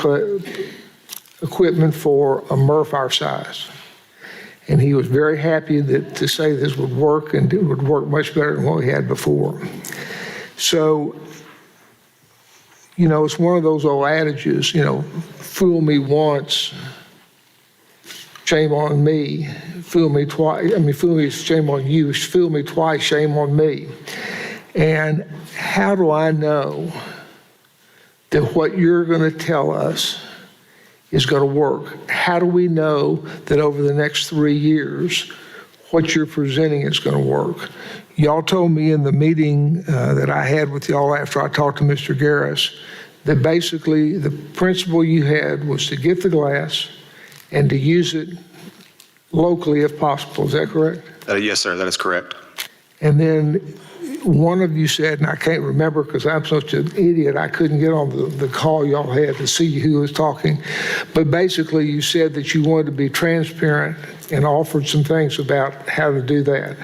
equipment for a MRF our size. And he was very happy to say this would work, and it would work much better than what we had before. So, you know, it's one of those old adages, you know, fool me once, shame on me. Fool me twice, fool me, shame on you. Fool me twice, shame on me. And how do I know that what you're going to tell us is going to work? How do we know that over the next 3 years, what you're presenting is going to work? Y'all told me in the meeting that I had with y'all after I talked to Mr. Garris that basically the principle you had was to get the glass and to use it locally if possible. Is that correct? Yes, sir, that is correct. And then one of you said, and I can't remember because I'm such an idiot, I couldn't get on the call y'all had to see who was talking. But basically you said that you wanted to be transparent and offered some things about how to do that.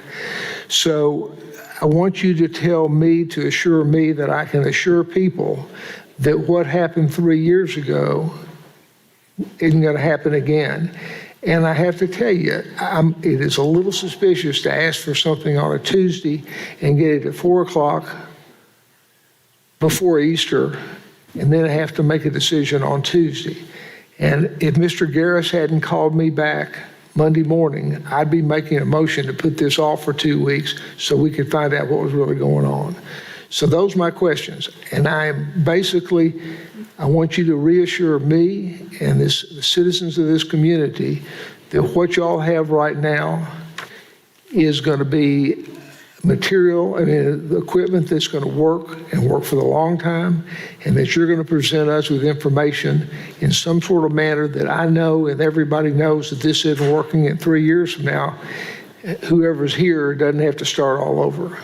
So I want you to tell me, to assure me that I can assure people that what happened 3 years ago isn't going to happen again. And I have to tell you, it is a little suspicious to ask for something on a Tuesday and get it at 4 o'clock before Easter, and then I have to make a decision on Tuesday. And if Mr. Garris hadn't called me back Monday morning, I'd be making a motion to put this off for 2 weeks so we could find out what was really going on. So those are my questions. And I want you to reassure me and the citizens of this community that what y'all have right now is going to be material, the equipment that's going to work and work for the long time, and that you're going to present us with information in some sort of manner that I know and everybody knows that this isn't working in 3 years from now. Whoever's here doesn't have to start all over.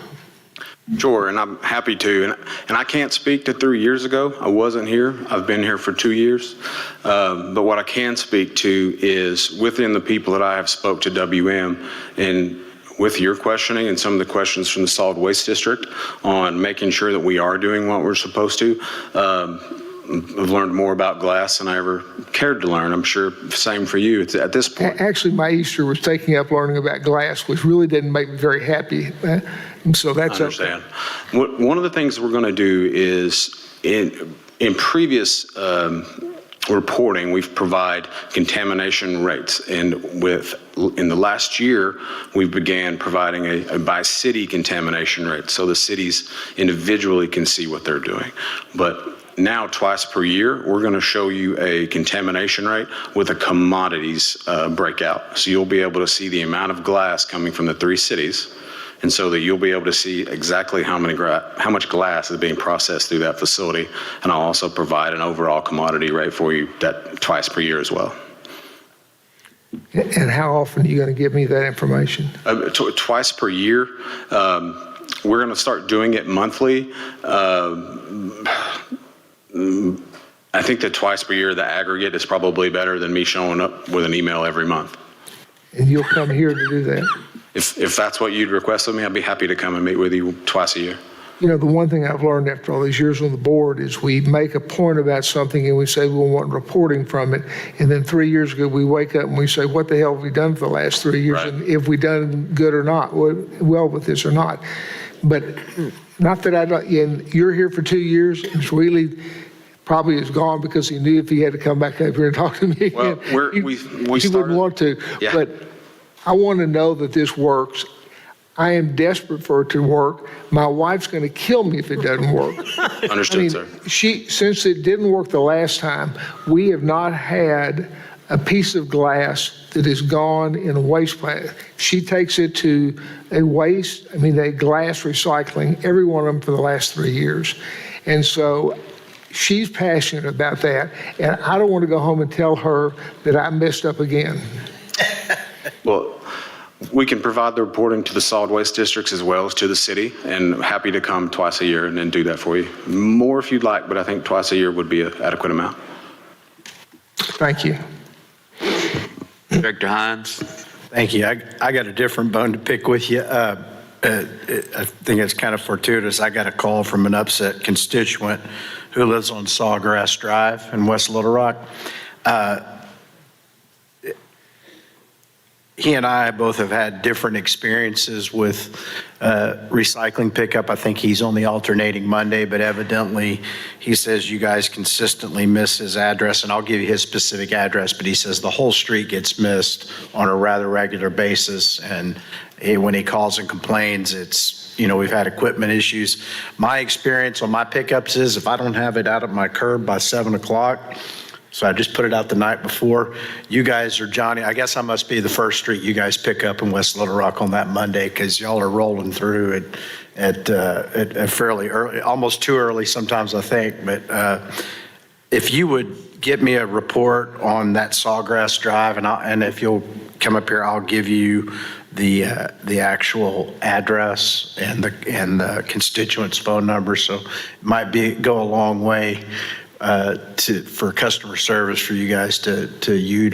Sure, and I'm happy to. And I can't speak to 3 years ago. I wasn't here. I've been here for 2 years. But what I can speak to is within the people that I have spoke to WM, and with your questioning and some of the questions from the Solid Waste District on making sure that we are doing what we're supposed to. I've learned more about glass than I ever cared to learn. I'm sure same for you at this point. Actually, my Easter was taking up learning about glass, which really didn't make me very happy. So that's I understand. One of the things we're going to do is in previous reporting, we've provided contamination rates, and in the last year, we began providing a by city contamination rate, so the cities individually can see what they're doing. But now, twice per year, we're going to show you a contamination rate with a commodities breakout. So you'll be able to see the amount of glass coming from the 3 cities, and so that you'll be able to see exactly how much glass is being processed through that facility. And I'll also provide an overall commodity rate for you that twice per year as well. And how often are you going to give me that information? Twice per year. We're going to start doing it monthly. I think that twice per year, the aggregate is probably better than me showing up with an email every month. And you'll come here to do that? If that's what you'd request of me, I'd be happy to come and meet with you twice a year. You know, the one thing I've learned after all these years on the board is we make a point about something and we say we want reporting from it. And then 3 years ago, we wake up and we say, what the hell have we done for the last 3 years? Right. And if we done good or not, well with this or not. But not that I don't, and you're here for 2 years. It's really probably is gone because he knew if he had to come back up here and talk to me Well, again, we he started. wouldn't want to. Yeah. But I want to know that this works. I am desperate for it to work. My wife's going to kill me if it doesn't work. Understood, sir. Since it didn't work the last time, we have not had a piece of glass that is gone in a waste plant. She takes it to a glass recycling, every one of them for the last 3 years. And so she's passionate about that. And I don't want to go home and tell her that I messed up again. Well, we can provide the reporting to the solid waste districts as well as to the city, and happy to come twice a year and then do that for you. More if you'd like, but I think twice a year would be an adequate amount. Thank you. Director Hines? Thank you. I got a different bone to pick with you. I think it's kind of fortuitous. I got a call from an upset constituent who lives on Sawgrass Drive in West Little Rock. He and I both have had different experiences with recycling pickup. I think he's on the alternating Monday, but evidently he says you guys consistently miss his address, and I'll give you his specific address, but he says the whole street gets missed on a rather regular basis, and when he calls and complains, it's, we've had equipment issues. My experience on my pickups is if I don't have it out at my curb by 7 o'clock, so I just put it out the night before. You guys are Johnny. I guess I must be the first street you guys pick up in West Little Rock on that Monday because y'all are rolling through at fairly early, almost too early sometimes I think. But if you would get me a report on that Sawgrass Drive, and if you'll come up here, I'll give you the actual address and the constituent's phone number. So it might go a long way. For customer service for you guys to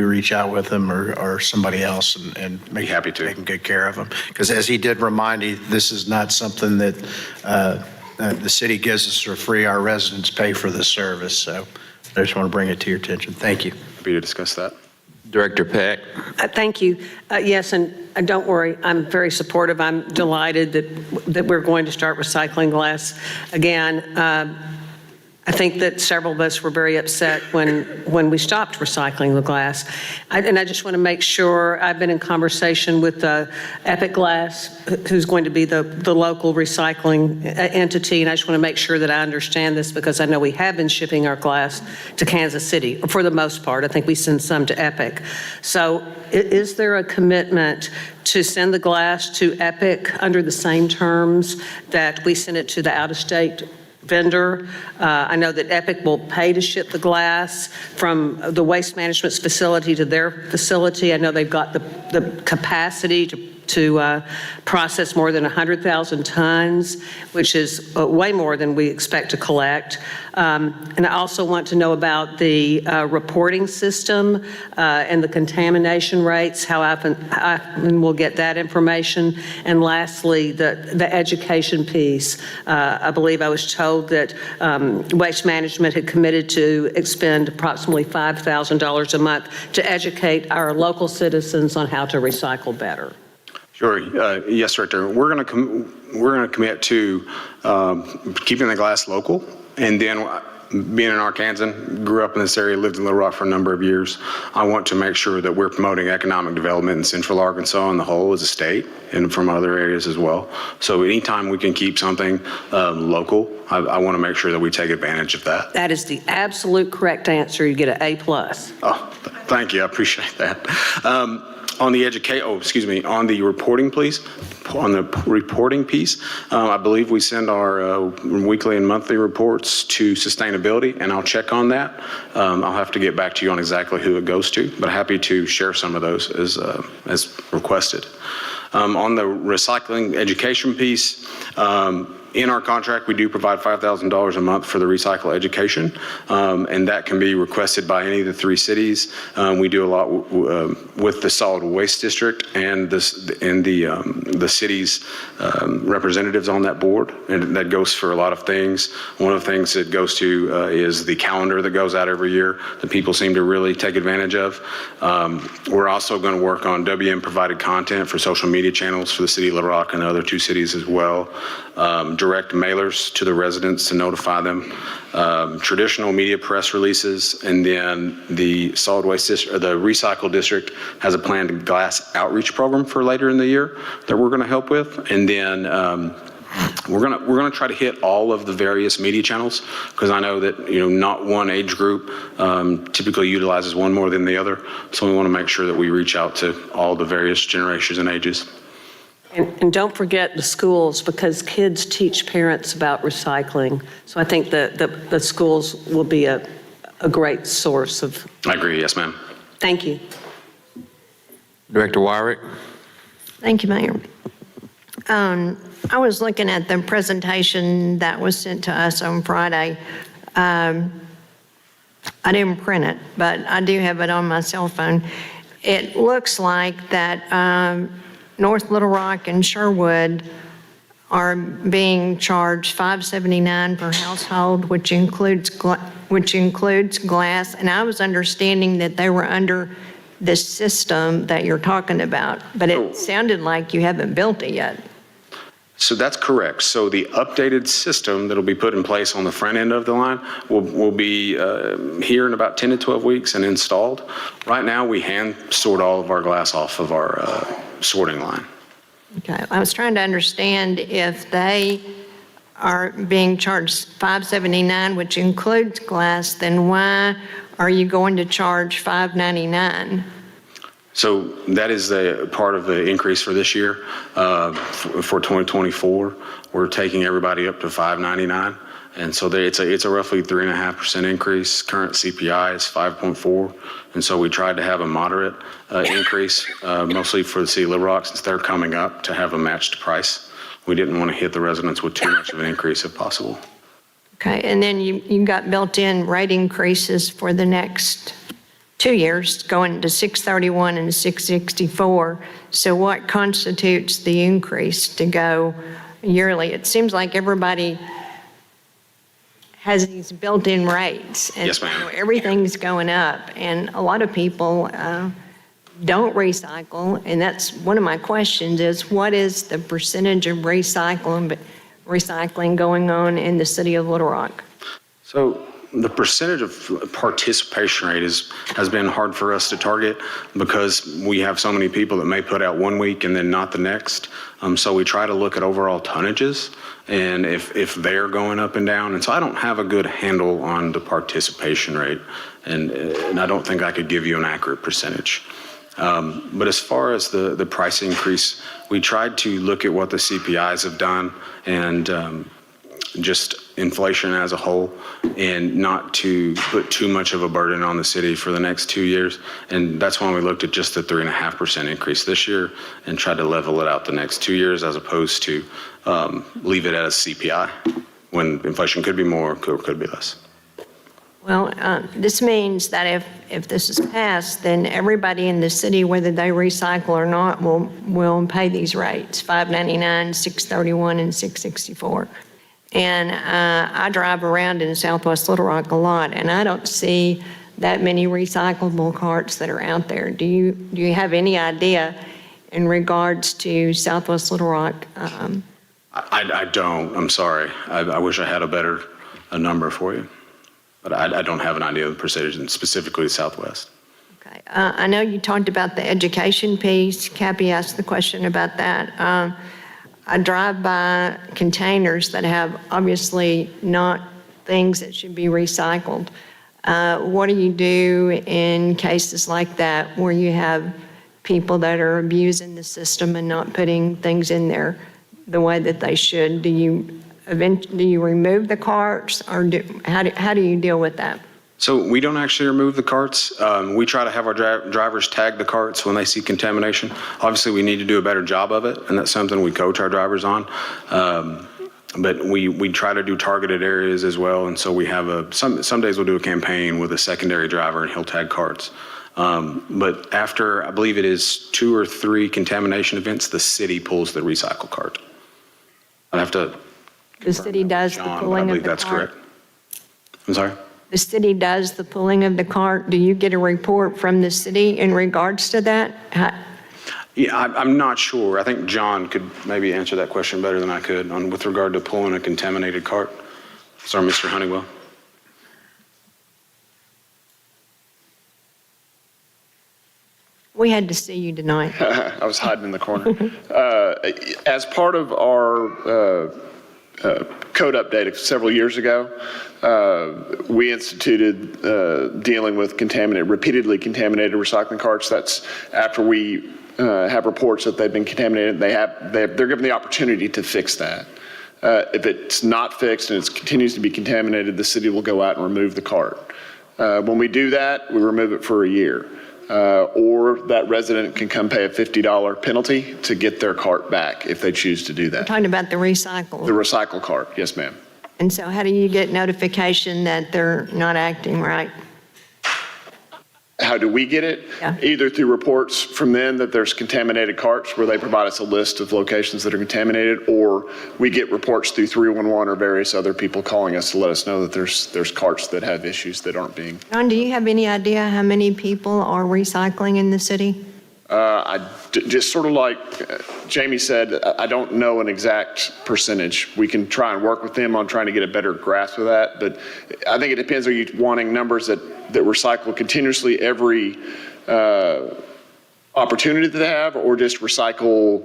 reach out with them or somebody else and make happy to taking good care of them. Because as he did remind me, this is not something that the city gives us for free. Our residents pay for this service. So I just want to bring it to your attention. Thank you. Happy to discuss that. Director Peck? Thank you. Yes, and don't worry, I'm very supportive. I'm delighted that we're going to start recycling glass again. I think that several of us were very upset when we stopped recycling the glass. And I just want to make sure, I've been in conversation with Epic Glass, who's going to be the local recycling entity, and I just want to make sure that I understand this because I know we have been shipping our glass to Kansas City, for the most part. I think we send some to Epic. So is there a commitment to send the glass to Epic under the same terms that we send it to the out-of-state vendor? I know that Epic will pay to ship the glass from the waste management's facility to their facility. I know they've got the capacity to process more than 100,000 tons, which is way more than we expect to collect. And I also want to know about the reporting system and the contamination rates, how often we'll get that information. And lastly, the education piece. I believe I was told that Waste Management had committed to expend approximately $5,000 a month to educate our local citizens on how to recycle better. Sure. Yes, Director. We're going to commit to keeping the glass local, and then being an Arkansan, grew up in this area, lived in Little Rock for a number of years. I want to make sure that we're promoting economic development in Central Arkansas on the whole as a state, and from other areas as well. So anytime we can keep something local, I want to make sure that we take advantage of that. That is the absolute correct answer. You get an A+. Oh, thank you. I appreciate that. On the reporting, please. On the reporting piece, I believe we send our weekly and monthly reports to sustainability, and I'll check on that. I'll have to get back to you on exactly who it goes to, but happy to share some of those as requested. On the recycling education piece, in our contract, we do provide $5,000 a month for the recycle education, and that can be requested by any of the 3 cities. We do a lot with the solid waste district and the city's representatives on that board, and that goes for a lot of things. One of the things it goes to is the calendar that goes out every year that people seem to really take advantage of. We're also going to work on WM provided content for social media channels for the city of Little Rock and the other 2 cities as well. direct mailers to the residents to notify them, traditional media press releases, and then the solid waste district, or the recycle district has a planned glass outreach program for later in the year that we're going to help with. And then we're gonna try to hit all of the various media channels, because I know that not one age group typically utilizes one more than the other. So we want to make sure that we reach out to all the various generations and ages. And don't forget the schools, because kids teach parents about recycling. So I think the schools will be a great source of. I agree. Yes, ma'am. Thank you. Director Wyrick? Thank you, Mayor. I was looking at the presentation that was sent to us on Friday. I didn't print it, but I do have it on my cell phone. It looks like that North Little Rock and Sherwood are being charged $5.79 per household, which includes glass. And I was understanding that they were under this system that you're talking about, but it sounded like you haven't built it yet. So that's correct. So the updated system that'll be put in place on the front end of the line will be here in about 10 to 12 weeks and installed. Right now, we hand sort all of our glass off of our sorting line. Okay, I was trying to understand if they are being charged $5.79, which includes glass, then why are you going to charge $5.99? So that is the part of the increase for this year. For 2024, we're taking everybody up to $5.99. And so it's a roughly 3.5% increase. Current CPI is 5.4. And so we tried to have a moderate increase, mostly for the city of Little Rock, since they're coming up, to have a matched price. We didn't want to hit the residents with too much of an increase if possible. Okay, and then you got built-in rate increases for the next 2 years, going to 631 and 664. So what constitutes the increase to go yearly? It seems like everybody has these built-in rates. And yes, ma'am. Everything's going up, and a lot of people don't recycle, and that's one of my questions is, what is the percentage of recycling going on in the city of Little Rock? So the percentage of participation rate has been hard for us to target, because we have so many people that may put out 1 week and then not the next. So we try to look at overall tonnages and if they're going up and down. And so I don't have a good handle on the participation rate, and I don't think I could give you an accurate percentage. But as far as the price increase, we tried to look at what the CPIs have done and just inflation as a whole, and not to put too much of a burden on the city for the next 2 years. And that's when we looked at just the 3.5% increase this year and tried to level it out the next 2 years, as opposed to leave it as CPI, when inflation could be more, could be less. Well, this means that if this is passed, then everybody in the city, whether they recycle or not, will pay these rates, $5.99, $6.31, and $6.64. And I drive around in Southwest Little Rock a lot, and I don't see that many recyclable carts that are out there. Do you have any idea in regards to Southwest Little Rock? I don't. I'm sorry. I wish I had a number for you, but I don't have an idea of the percentage, and specifically Southwest. Okay. I know you talked about the education piece. Cappy asked the question about that. I drive by containers that have obviously not things that should be recycled. What do you do in cases like that where you have people that are abusing the system and not putting things in there the way that they should? Do you remove the carts, or how do you deal with that? So we don't actually remove the carts. We try to have our drivers tag the carts when they see contamination. Obviously, we need to do a better job of it, and that's something we coach our drivers on. But we try to do targeted areas as well, and so we have some days we'll do a campaign with a secondary driver, and he'll tag carts. But after, I believe it is 2 or 3 contamination events, the city pulls the recycle cart. I have to. The city does the John, pulling but I of believe the that's cart. correct. I'm sorry? The city does the pulling of the cart. Do you get a report from the city in regards to that? Yeah, I'm not sure. I think John could maybe answer that question better than I could with regard to pulling a contaminated cart. Sorry, Mr. Honeywell. We had to see you tonight. I was hiding in the corner. As part of our code update several years ago, we instituted dealing with repeatedly contaminated recycling carts. That's after we have reports that they've been contaminated. They're given the opportunity to fix that. If it's not fixed and it continues to be contaminated, the city will go out and remove the cart. When we do that, we remove it for a year. Or that resident can come pay a $50 penalty to get their cart back if they choose to do We're that. talking about the recycle. The recycle cart, yes, ma'am. And so how do you get notification that they're not acting right? How do we get it? Yeah. Either through reports from them that there's contaminated carts where they provide us a list of locations that are contaminated, or we get reports through 311 or various other people calling us to let us know that there's carts that have issues that aren't being. John, do you have any idea how many people are recycling in the city? Just sort of like Jamie said, I don't know an exact percentage. We can try and work with them on trying to get a better grasp of that, but I think it depends. Are you wanting numbers that recycle continuously every opportunity that they have, or just recycle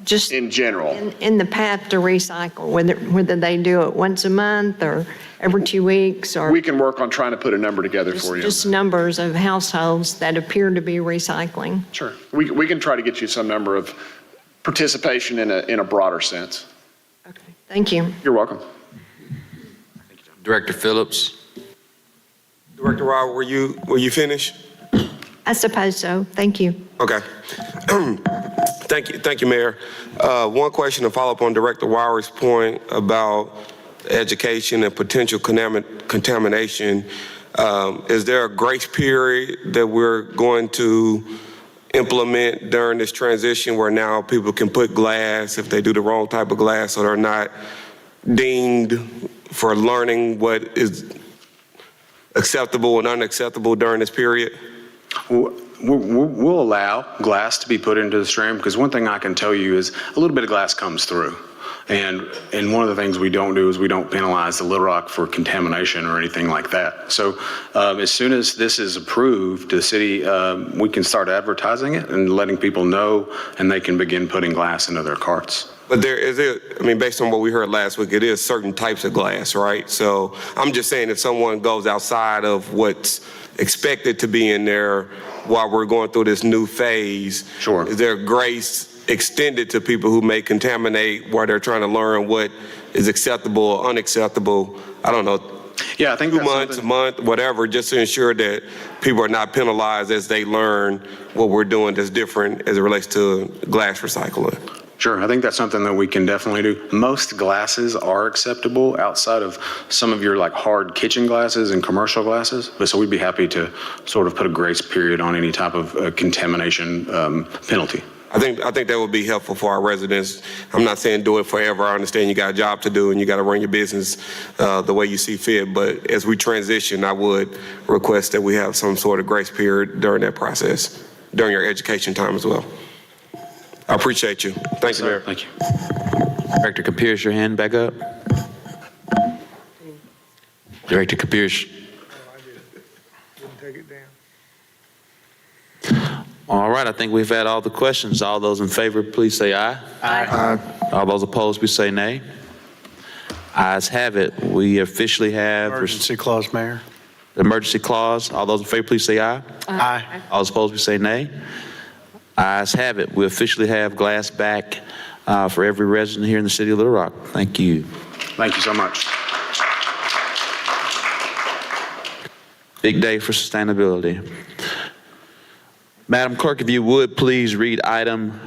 Just in general? in the path to recycle, whether they do it once a month or every 2 weeks, or We can work on trying to put a number together for you. just numbers of households that appear to be recycling. Sure. We can try to get you some number of participation in a broader sense. Thank you. You're welcome. Director Phillips. Director Rao, were you finished? I suppose so. Thank you. Okay. Thank you, Mayor. One question to follow up on Director Wyrie's point about education and potential contamination. Is there a grace period that we're going to implement during this transition where now people can put glass if they do the wrong type of glass, so they're not dinged for learning what is acceptable and unacceptable during this period? We'll allow glass to be put into the stream, because one thing I can tell you is a little bit of glass comes through. And one of the things we don't do is we don't penalize the Little Rock for contamination or anything like that. So as soon as this is approved, the city, we can start advertising it and letting people know, and they can begin putting glass into their carts. But based on what we heard last week, it is certain types of glass, right? So I'm just saying, if someone goes outside of what's expected to be in there while we're going through this new phase, sure, is there grace extended to people who may contaminate while they're trying to learn what is acceptable or unacceptable? I don't know. Yeah, I think 2 months, a month, whatever, just to ensure that people are not penalized as they learn what we're doing that's different as it relates to glass recycling. Sure, I think that's something that we can definitely do. Most glasses are acceptable outside of some of your like hard kitchen glasses and commercial glasses. But so we'd be happy to sort of put a grace period on any type of contamination penalty. I think that would be helpful for our residents. I'm not saying do it forever. I understand you got a job to do and you got to run your business the way you see fit. But as we transition, I would request that we have some sort of grace period during that process, during your education time as well. I appreciate you. Thank you, Mayor. Thank you. Director Capierce, your hand back up. Director Capierce. Take it down. All right, I think we've had all the questions. All those in favor, please say aye. Aye. All those opposed, please say nay. Ayes have it. We officially have Emergency clause, Mayor. the emergency clause. All those in favor, please say aye. Aye. All those opposed, please say nay. Ayes have it. We officially have glass back for every resident here in the city of Little Rock. Thank you. Thank you so much. Big day for sustainability. Madam Clerk, if you would, please read item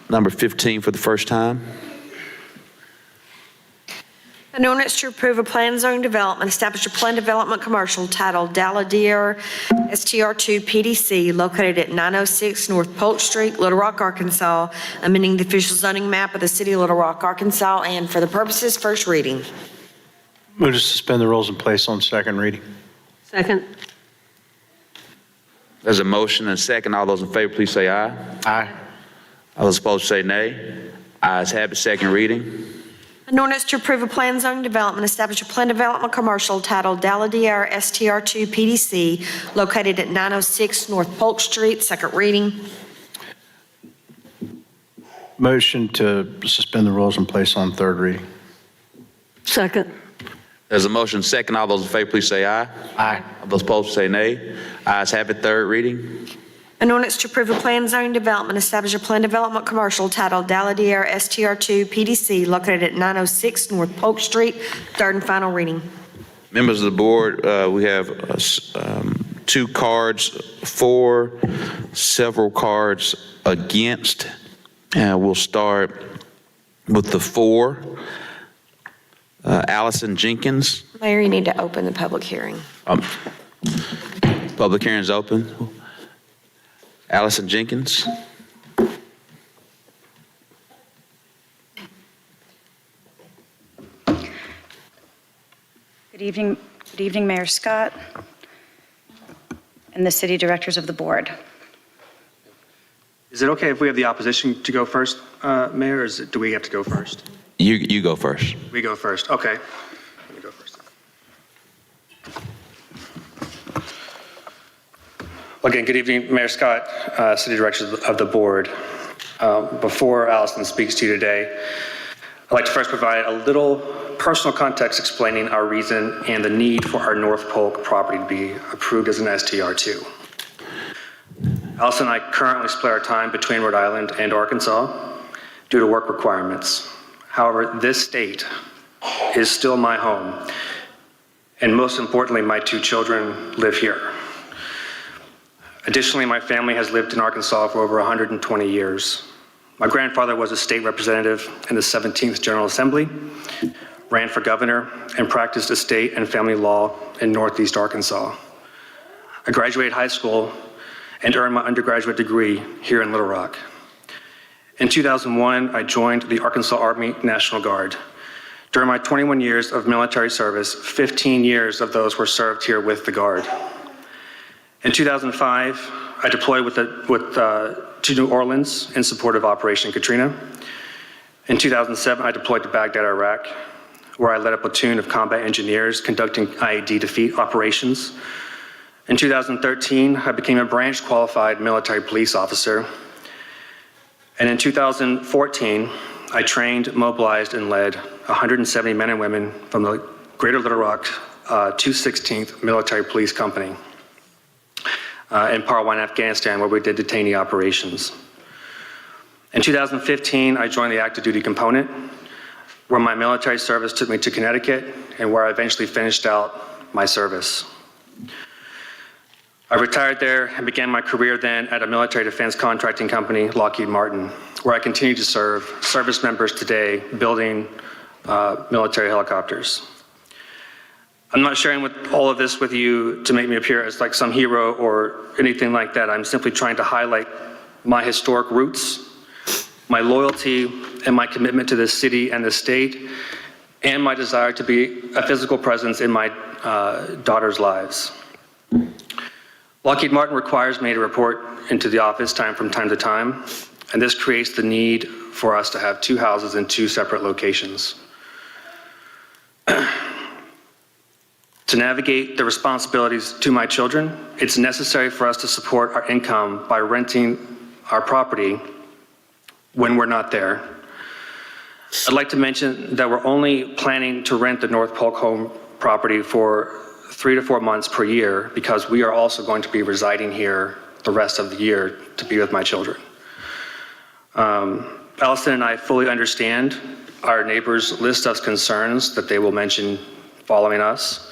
number 15 for the first time. An ordinance to approve a plan and zoning development, establish a plan development commercial titled Daladier STR2 PDC located at 906 North Polk Street, Little Rock, Arkansas, amending the official zoning map of the city of Little Rock, Arkansas, and for the purposes first reading. Move to suspend the rules and place on second reading. Second. There's a motion and a second. All those in favor, please say aye. Aye. All those opposed say nay. Ayes have it, second reading. An ordinance to approve a plan zoning development, establish a plan development commercial titled Daladier STR2 PDC located at 906 North Polk Street, second reading. Motion to suspend the rules and place on third reading. Second. There's a motion and a second. All those in favor, please say aye. Aye. All those opposed say nay. Ayes have it, third reading. An ordinance to approve a plan zoning development, establish a plan development commercial titled Daladier STR2 PDC located at 906 North Polk Street, third and final reading. Members of the board, we have 2 cards for, several cards against. We'll start with the 4. Allison Jenkins. Mayor, you need to open the public hearing. Public hearing is open. Allison Jenkins. Good evening, Mayor Scott and the city directors of the board. Is it okay if we have the opposition to go first, Mayor, or do we have to go first? You go first. We go first, okay. Let me go first. Again, good evening, Mayor Scott, city directors of the board. Before Allison speaks to you today, I'd like to first provide a little personal context explaining our reason and the need for our North Polk property to be approved as an STR2. Allison and I currently split our time between Rhode Island and Arkansas due to work requirements. However, this state is still my home, and most importantly, my 2 children live here. Additionally, my family has lived in Arkansas for over 120 years. My grandfather was a state representative in the 17th General Assembly, ran for governor, and practiced estate and family law in Northeast Arkansas. I graduated high school and earned my undergraduate degree here in Little Rock. In 2001, I joined the Arkansas Army National Guard. During my 21 years of military service, 15 years of those were served here with the Guard. In 2005, I deployed to New Orleans in support of Operation Katrina. In 2007, I deployed to Baghdad, Iraq, where I led a platoon of combat engineers conducting IED defeat operations. In 2013, I became a branch qualified military police officer. And in 2014, I trained, mobilized, and led 170 men and women from the Greater Little Rock 216th Military Police Company in Parwan, Afghanistan, where we did detainee operations. In 2015, I joined the active duty component, where my military service took me to Connecticut and where I eventually finished out my service. I retired there and began my career then at a military defense contracting company, Lockheed Martin, where I continue to serve service members today building military helicopters. I'm not sharing all of this with you to make me appear as like some hero or anything like that. I'm simply trying to highlight my historic roots, my loyalty and my commitment to this city and this state, and my desire to be a physical presence in my daughters' lives. Lockheed Martin requires me to report into the office from time to time, and this creates the need for us to have 2 houses in 2 separate locations. To navigate the responsibilities to my children, it's necessary for us to support our income by renting our property when we're not there. I'd like to mention that we're only planning to rent the North Polk home property for 3 to 4 months per year because we are also going to be residing here the rest of the year to be with my children. Allison and I fully understand our neighbors' list of concerns that they will mention following us,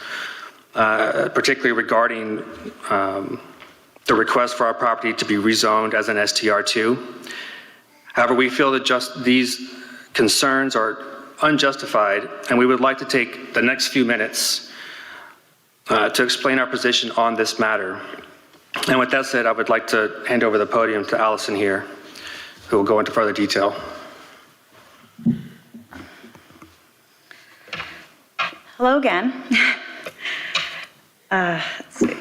particularly regarding the request for our property to be rezoned as an STR2. However, we feel that just these concerns are unjustified, and we would like to take the next few minutes to explain our position on this matter. And with that said, I would like to hand over the podium to Allison here, who will go into further detail. Hello again. Let's see.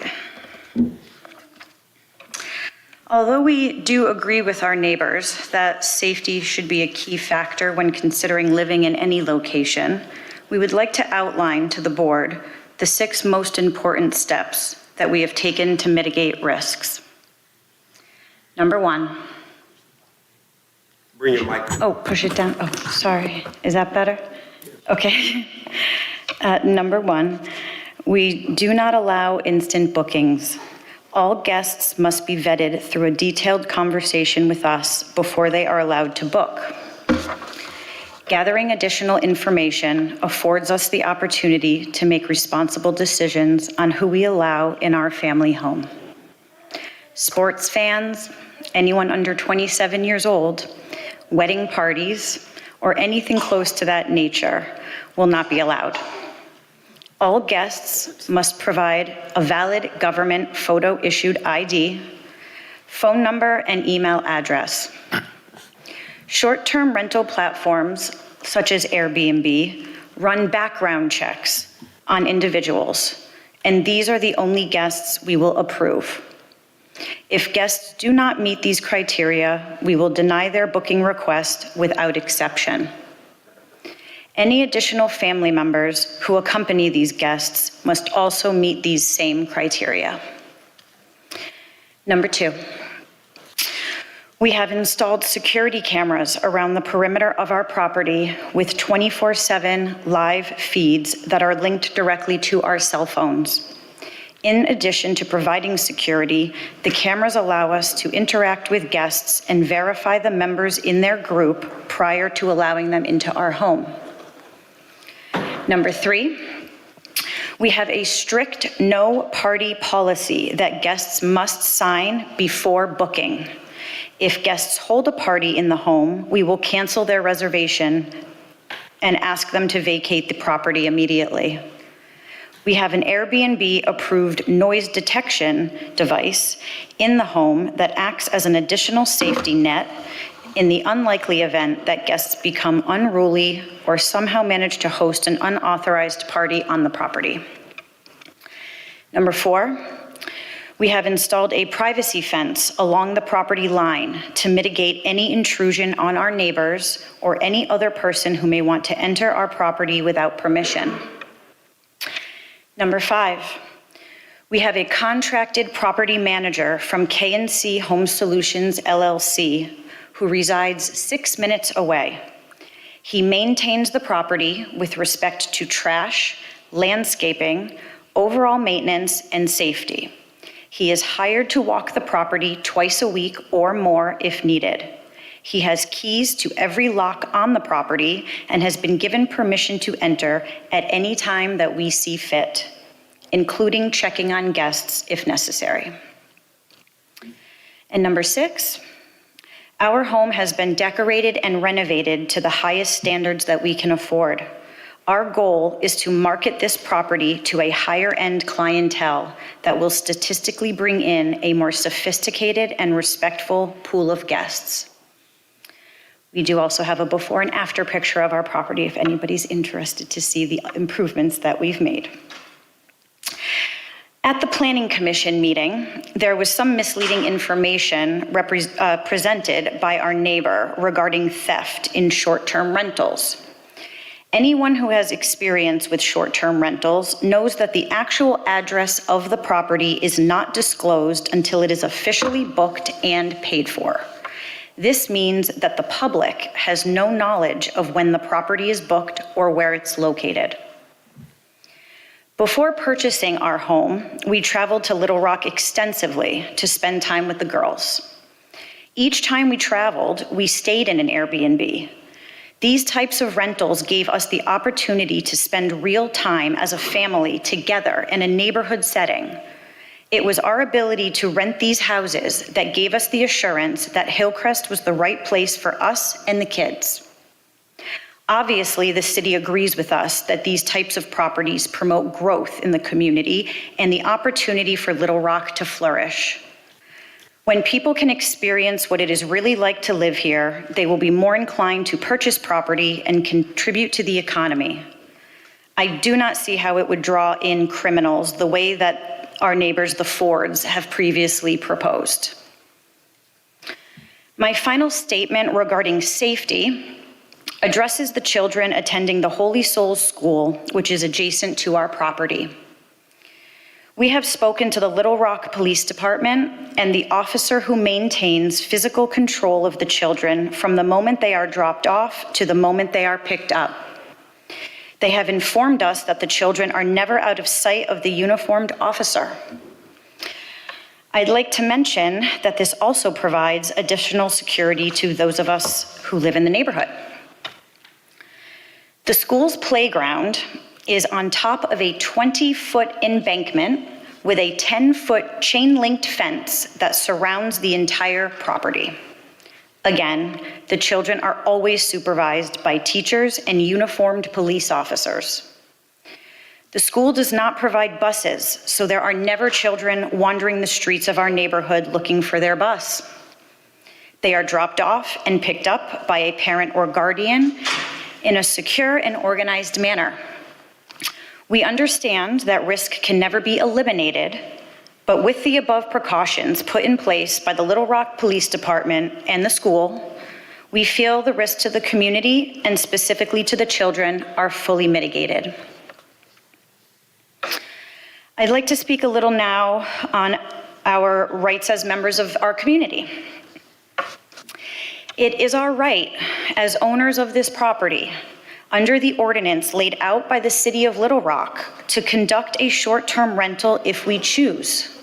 Although we do agree with our neighbors that safety should be a key factor when considering living in any location, we would like to outline to the board the 6 most important steps that we have taken to mitigate risks. Number 1. Bring your mic. Oh, push it down. Oh, sorry. Is that better? Okay. Number 1, we do not allow instant bookings. All guests must be vetted through a detailed conversation with us before they are allowed to book. Gathering additional information affords us the opportunity to make responsible decisions on who we allow in our family home. Sports fans, anyone under 27 years old, wedding parties, or anything close to that nature will not be allowed. All guests must provide a valid government photo-issued ID, phone number, and email address. Short-term rental platforms, such as Airbnb, run background checks on individuals, and these are the only guests we will approve. If guests do not meet these criteria, we will deny their booking request without exception. Any additional family members who accompany these guests must also meet these same criteria. Number 2, we have installed security cameras around the perimeter of our property with 24/7 live feeds that are linked directly to our cell phones. In addition to providing security, the cameras allow us to interact with guests and verify the members in their group prior to allowing them into our home. Number 3, we have a strict no party policy that guests must sign before booking. If guests hold a party in the home, we will cancel their reservation and ask them to vacate the property immediately. We have an Airbnb-approved noise detection device in the home that acts as an additional safety net in the unlikely event that guests become unruly or somehow manage to host an unauthorized party on the property. Number 4, we have installed a privacy fence along the property line to mitigate any intrusion on our neighbors or any other person who may want to enter our property without permission. Number 5, we have a contracted property manager from K&C Home Solutions, LLC, who resides 6 minutes away. He maintains the property with respect to trash, landscaping, overall maintenance, and safety. He is hired to walk the property twice a week or more if needed. He has keys to every lock on the property and has been given permission to enter at any time that we see fit, including checking on guests if necessary. And number 6, our home has been decorated and renovated to the highest standards that we can afford. Our goal is to market this property to a higher-end clientele that will statistically bring in a more sophisticated and respectful pool of guests. We do also have a before and after picture of our property if anybody's interested to see the improvements that we've made. At the Planning Commission meeting, there was some misleading information presented by our neighbor regarding theft in short-term rentals. Anyone who has experience with short-term rentals knows that the actual address of the property is not disclosed until it is officially booked and paid for. This means that the public has no knowledge of when the property is booked or where it's located. Before purchasing our home, we traveled to Little Rock extensively to spend time with the girls. Each time we traveled, we stayed in an Airbnb. These types of rentals gave us the opportunity to spend real time as a family together in a neighborhood setting. It was our ability to rent these houses that gave us the assurance that Hillcrest was the right place for us and the kids. Obviously, the city agrees with us that these types of properties promote growth in the community and the opportunity for Little Rock to flourish. When people can experience what it is really like to live here, they will be more inclined to purchase property and contribute to the economy. I do not see how it would draw in criminals the way that our neighbors, the Fords, have previously proposed. My final statement regarding safety addresses the children attending the Holy Souls School, which is adjacent to our property. We have spoken to the Little Rock Police Department and the officer who maintains physical control of the children from the moment they are dropped off to the moment they are picked up. They have informed us that the children are never out of sight of the uniformed officer. I'd like to mention that this also provides additional security to those of us who live in the neighborhood. The school's playground is on top of a 20-foot embankment with a 10-foot chain-linked fence that surrounds the entire property. Again, the children are always supervised by teachers and uniformed police officers. The school does not provide buses, so there are never children wandering the streets of our neighborhood looking for their bus. They are dropped off and picked up by a parent or guardian in a secure and organized manner. We understand that risk can never be eliminated, but with the above precautions put in place by the Little Rock Police Department and the school, we feel the risk to the community and specifically to the children are fully mitigated. I'd like to speak a little now on our rights as members of our community. It is our right as owners of this property, under the ordinance laid out by the City of Little Rock, to conduct a short-term rental if we choose.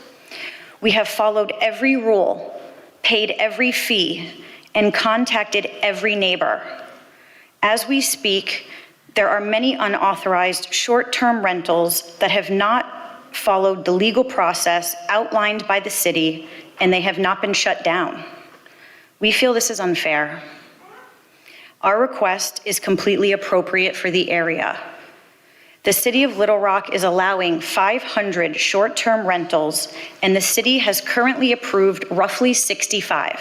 We have followed every rule, paid every fee, and contacted every neighbor. As we speak, there are many unauthorized short-term rentals that have not followed the legal process outlined by the city, and they have not been shut down. We feel this is unfair. Our request is completely appropriate for the area. The City of Little Rock is allowing 500 short-term rentals, and the city has currently approved roughly 65.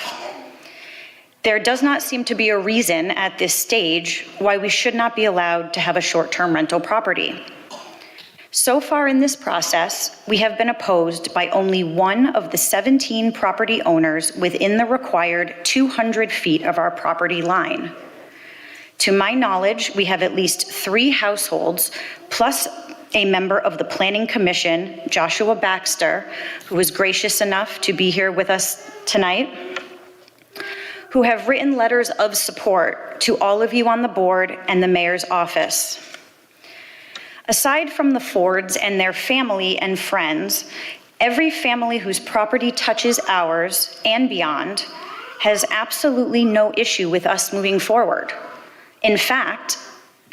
There does not seem to be a reason at this stage why we should not be allowed to have a short-term rental property. So far in this process, we have been opposed by only one of the 17 property owners within the required 200 feet of our property line. To my knowledge, we have at least 3 households, plus a member of the Planning Commission, Joshua Baxter, who was gracious enough to be here with us tonight, who have written letters of support to all of you on the board and the mayor's office. Aside from the Fords and their family and friends, every family whose property touches ours and beyond has absolutely no issue with us moving forward. In fact,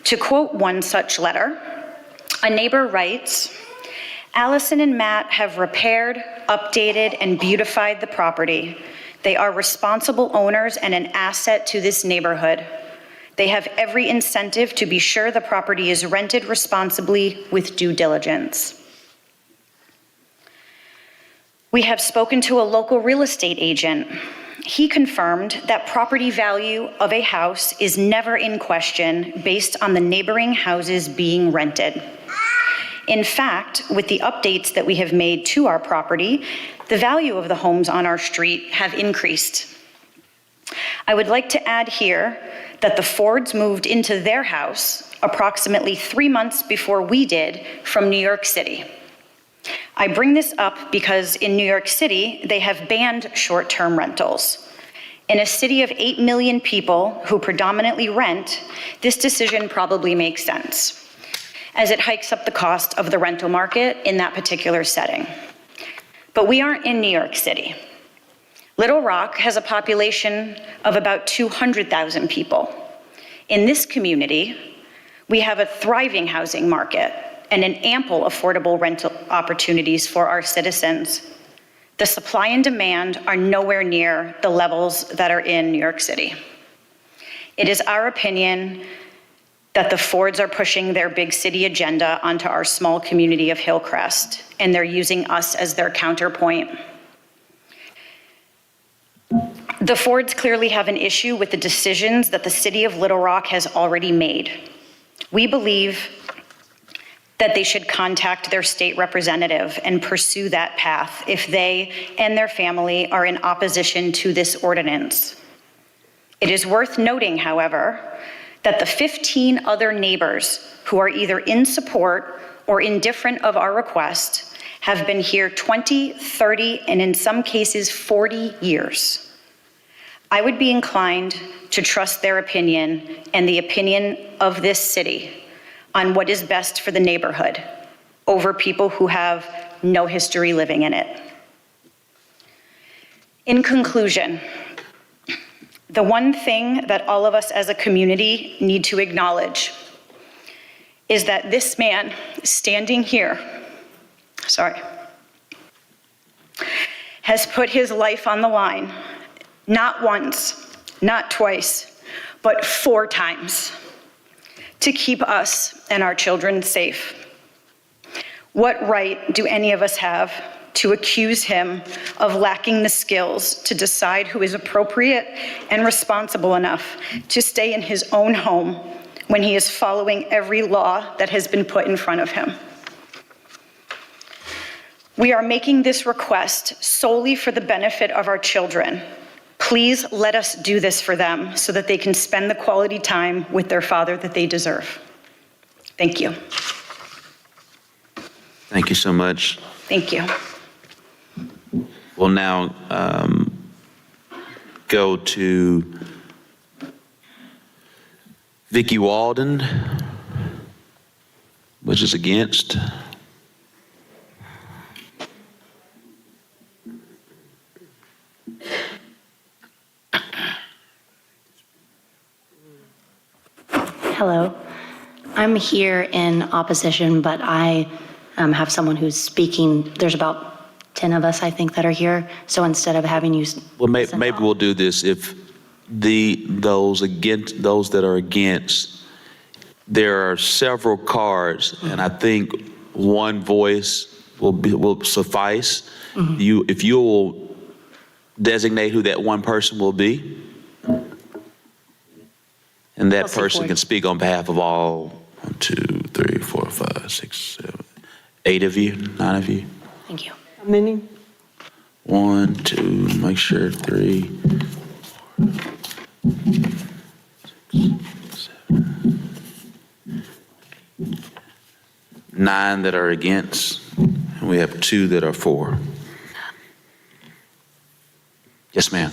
to quote one such letter, a neighbor writes, "Allison and Matt have repaired, updated, and beautified the property. They are responsible owners and an asset to this neighborhood. They have every incentive to be sure the property is rented responsibly with due diligence." We have spoken to a local real estate agent. He confirmed that property value of a house is never in question based on the neighboring houses being rented. In fact, with the updates that we have made to our property, the value of the homes on our street have increased. I would like to add here that the Fords moved into their house approximately 3 months before we did from New York City. I bring this up because in New York City, they have banned short-term rentals. In a city of 8 million people who predominantly rent, this decision probably makes sense, as it hikes up the cost of the rental market in that particular setting. But we aren't in New York City. Little Rock has a population of about 200,000 people. In this community, we have a thriving housing market and an ample affordable rental opportunities for our citizens. The supply and demand are nowhere near the levels that are in New York City. It is our opinion that the Fords are pushing their big city agenda onto our small community of Hillcrest, and they're using us as their counterpoint. The Fords clearly have an issue with the decisions that the City of Little Rock has already made. We believe that they should contact their state representative and pursue that path if they and their family are in opposition to this ordinance. It is worth noting, however, that the 15 other neighbors who are either in support or indifferent of our request have been here 20, 30, and in some cases 40 years. I would be inclined to trust their opinion and the opinion of this city on what is best for the neighborhood over people who have no history living in it. In conclusion, the one thing that all of us as a community need to acknowledge is that this man standing here, has put his life on the line, not once, not twice, but 4 times, to keep us and our children safe. What right do any of us have to accuse him of lacking the skills to decide who is appropriate and responsible enough to stay in his own home when he is following every law that has been put in front of him? We are making this request solely for the benefit of our children. Please let us do this for them so that they can spend the quality time with their father that they deserve. Thank you. Thank you so much. Thank you. We'll now go to Vicky Walden, which is against. Hello. I'm here in opposition, but I have someone who's speaking. There's about 10 of us, I think, that are here. So instead of having you... Well, maybe we'll do this. If those that are against, there are several cards, and I think one voice will suffice. If you will designate who that one person will be, and that person can speak on behalf of all 1, 2, 3, 4, 5, 6, 7, 8 of you, 9 of you. Thank you. How many? 1, 2, make sure 3, 4, 6, 7, 9 that are against, and we have 2 that are for. Yes, ma'am.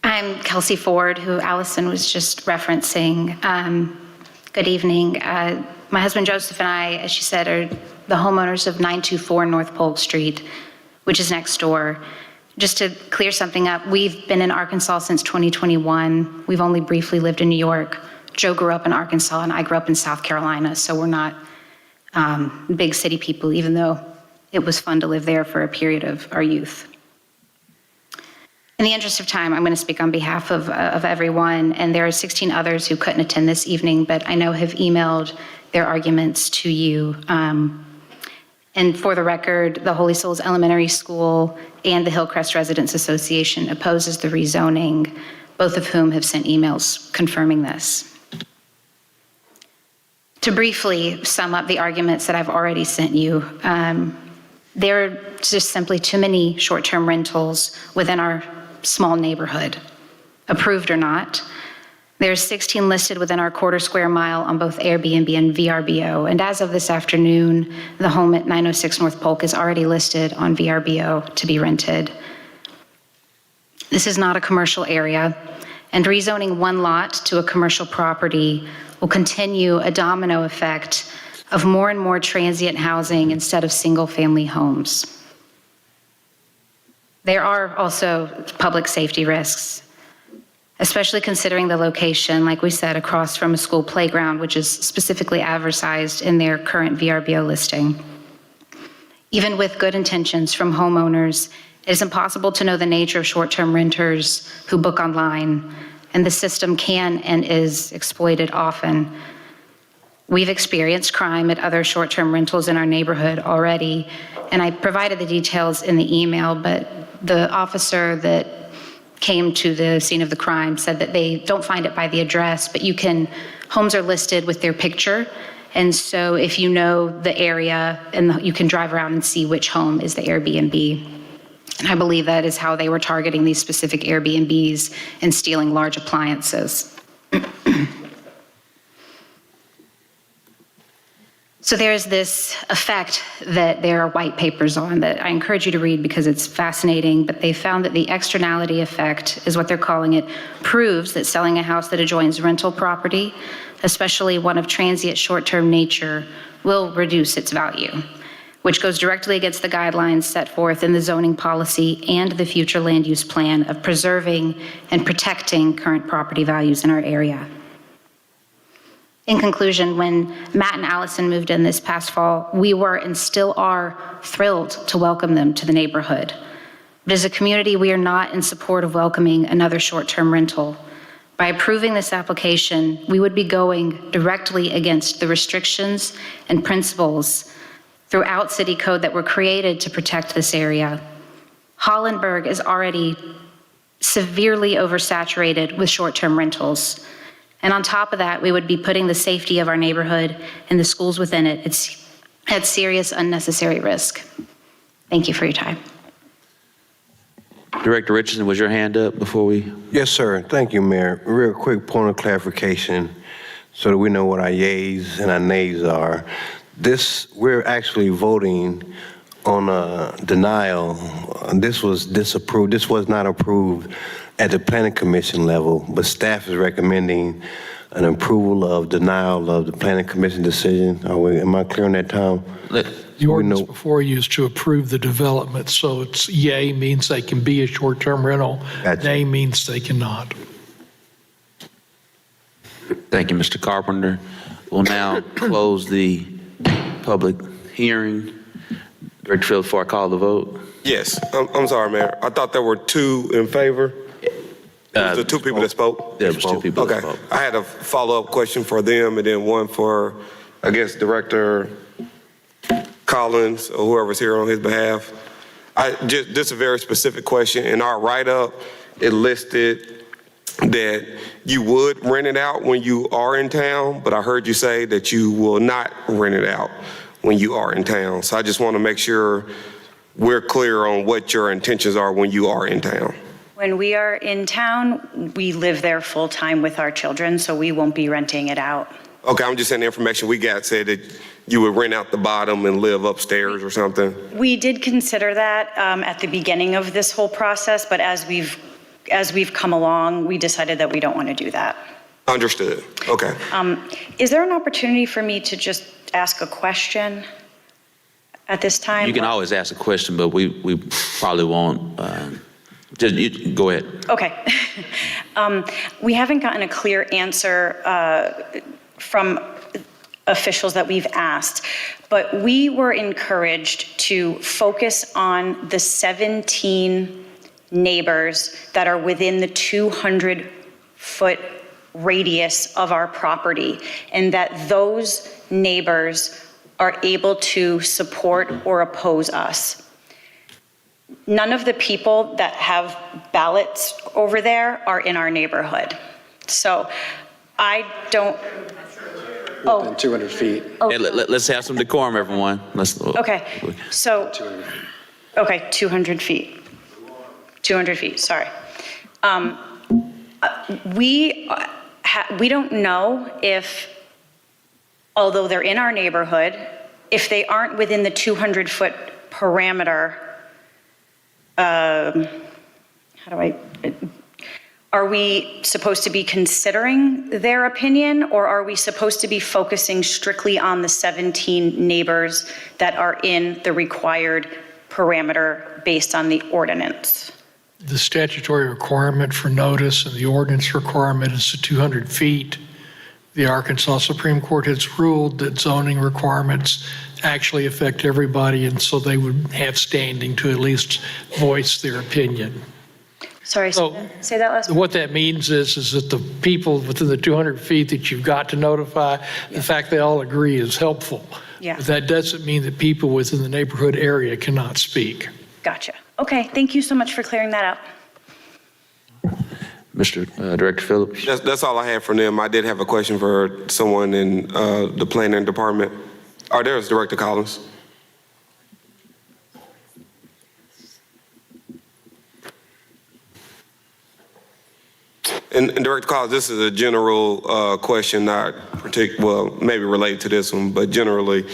I'm Kelsey Ford, who Allison was just referencing. Good evening. My husband Joseph and I, as she said, are the homeowners of 924 North Polk Street, which is next door. Just to clear something up, we've been in Arkansas since 2021. We've only briefly lived in New York. Joe grew up in Arkansas and I grew up in South Carolina, so we're not big city people, even though it was fun to live there for a period of our youth. In the interest of time, I'm going to speak on behalf of everyone, and there are 16 others who couldn't attend this evening, but I know have emailed their arguments to you. And for the record, the Holy Souls Elementary School and the Hillcrest Residents Association opposes the rezoning, both of whom have sent emails confirming this. To briefly sum up the arguments that I've already sent you, there are just simply too many short-term rentals within our small neighborhood, approved or not. There's 16 listed within our quarter square mile on both Airbnb and VRBO. And as of this afternoon, the home at 906 North Polk is already listed on VRBO to be rented. This is not a commercial area, and rezoning one lot to a commercial property will continue a domino effect of more and more transient housing instead of single-family homes. There are also public safety risks, especially considering the location, like we said, across from a school playground, which is specifically advertised in their current VRBO listing. Even with good intentions from homeowners, it is impossible to know the nature of short-term renters who book online, and the system can and is exploited often. We've experienced crime at other short-term rentals in our neighborhood already, and I provided the details in the email, but the officer that came to the scene of the crime said that they don't find it by the address, but homes are listed with their picture. And so if you know the area, and you can drive around and see which home is the Airbnb. I believe that is how they were targeting these specific Airbnbs and stealing large appliances. So there's this effect that there are white papers on that I encourage you to read because it's fascinating, but they found that the externality effect is what they're calling it, proves that selling a house that adjoins rental property, especially one of transient short-term nature, will reduce its value, which goes directly against the guidelines set forth in the zoning policy and the future land use plan of preserving and protecting current property values in our area. In conclusion, when Matt and Allison moved in this past fall, we were and still are thrilled to welcome them to the neighborhood. But as a community, we are not in support of welcoming another short-term rental. By approving this application, we would be going directly against the restrictions and principles throughout City Code that were created to protect this area. Hollenberg is already severely oversaturated with short-term rentals. And on top of that, we would be putting the safety of our neighborhood and the schools within it at serious unnecessary risk. Thank you for your time. Director Richardson, was your hand up before we? Yes, sir. Thank you, Mayor. Real quick point of clarification so that we know what our yays and our nays are. We're actually voting on a denial. This was disapproved. This was not approved at the planning commission level, but staff is recommending an approval of denial of the planning commission decision. Am I clear on that, Tom? The ordinance before you is to approve the development, so it's yay means they can be a short-term rental, nay means they cannot. Thank you, Mr. Carpenter. We'll now close the public hearing. Director Phillips, before I call the vote. Yes, I'm sorry, Mayor. I thought there were two in favor. The two people that spoke? There was two people that Okay. spoke. I had a follow-up question for them and then one for, I guess, Director Collins or whoever's here on his behalf. This is a very specific question. In our write-up, it listed that you would rent it out when you are in town, but I heard you say that you will not rent it out when you are in town. So I just want to make sure we're clear on what your intentions are when you are in town. When we are in town, we live there full-time with our children, so we won't be renting it out. Okay, I'm just saying the information we got said that you would rent out the bottom and live upstairs or something. We did consider that at the beginning of this whole process, but as we've come along, we decided that we don't want to do that. Understood. Okay. Is there an opportunity for me to just ask a question at this time? You can always ask a question, but we probably won't. You go ahead. Okay. We haven't gotten a clear answer from officials that we've asked, but we were encouraged to focus on the 17 neighbors that are within the 200-foot radius of our property, and that those neighbors are able to support or oppose us. None of the people that have ballots over there are in our neighborhood. So I don't. Within 200 feet. Oh. Hey, let's have some decorum, everyone. Okay, so, okay, 200 feet. 200 feet, sorry. We don't know if, although they're in our neighborhood, if they aren't within the 200-foot parameter, are we supposed to be considering their opinion, or are we supposed to be focusing strictly on the 17 neighbors that are in the required parameter based on the ordinance? The statutory requirement for notice and the ordinance requirement is the 200 feet. The Arkansas Supreme Court has ruled that zoning requirements actually affect everybody, and so they would have standing to at least voice their opinion. Sorry, say that last. What that means is that the people within the 200 feet that you've got to notify, the fact they all agree is helpful. Yeah. But that doesn't mean that people within the neighborhood area cannot speak. Gotcha. Okay, thank you so much for clearing that up. Mr. Director Phillips. That's all I have for them. I did have a question for someone in the planning department. There's Director Collins. And Director Collins, this is a general question, not well, maybe related to this one, but generally.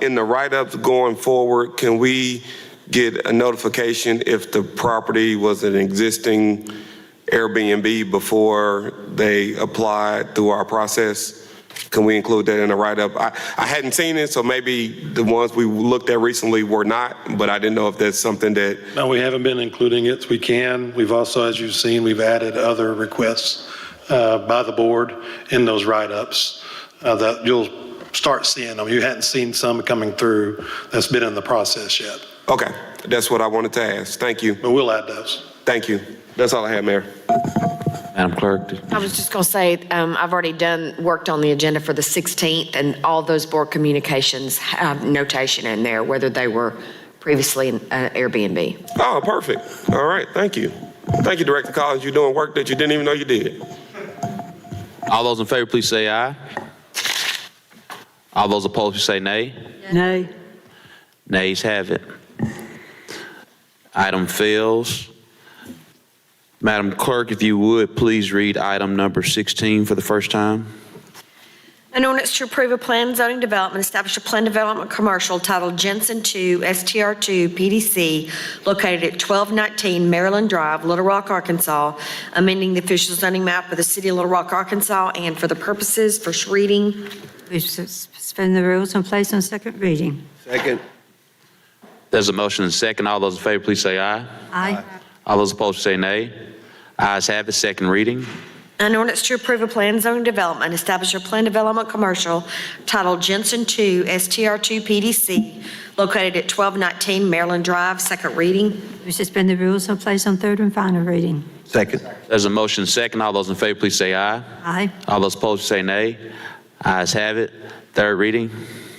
In the write-ups going forward, can we get a notification if the property was an existing Airbnb before they applied through our process? Can we include that in the write-up? I hadn't seen it, so maybe the ones we looked at recently were not, but I didn't know if that's something that... No, we haven't been including it. We can. We've also, as you've seen, we've added other requests by the board in those write-ups that you'll start seeing them. You hadn't seen some coming through that's been in the process yet. Okay, that's what I wanted to ask. Thank you. But we'll add those. Thank you. That's all I have, Mayor. Madam Clerk. I was just going to say, I've already worked on the agenda for the 16th, and all those board communications have notation in there, whether they were previously an Airbnb. Oh, perfect. All right, thank you. Thank you, Director Collins. You're doing work that you didn't even know you did. All those in favor, please say aye. All those opposed, please say nay. Nay. Nays have it. Item fails. Madam Clerk, if you would, please read item number 16 for the first time. An ordinance to approve a plan zoning development, establish a plan development commercial titled Jensen 2 STR2 PDC located at 1219 Maryland Drive, Little Rock, Arkansas, amending the official zoning map of the city of Little Rock, Arkansas, and for the purposes, first reading. Suspend the rules and place on second reading. Second. There's a motion and a second. All those in favor, please say aye. Aye. All those opposed, say nay. Ayes have it. Second reading. An ordinance to approve a plan zoning development, establish a plan development commercial titled Jensen 2 STR2 PDC located at 1219 Maryland Drive, second reading. Suspend the rules and place on third and final reading. Second. There's a motion and a second. All those in favor, please say aye. Aye. All those opposed, say nay. Ayes have it. Third reading.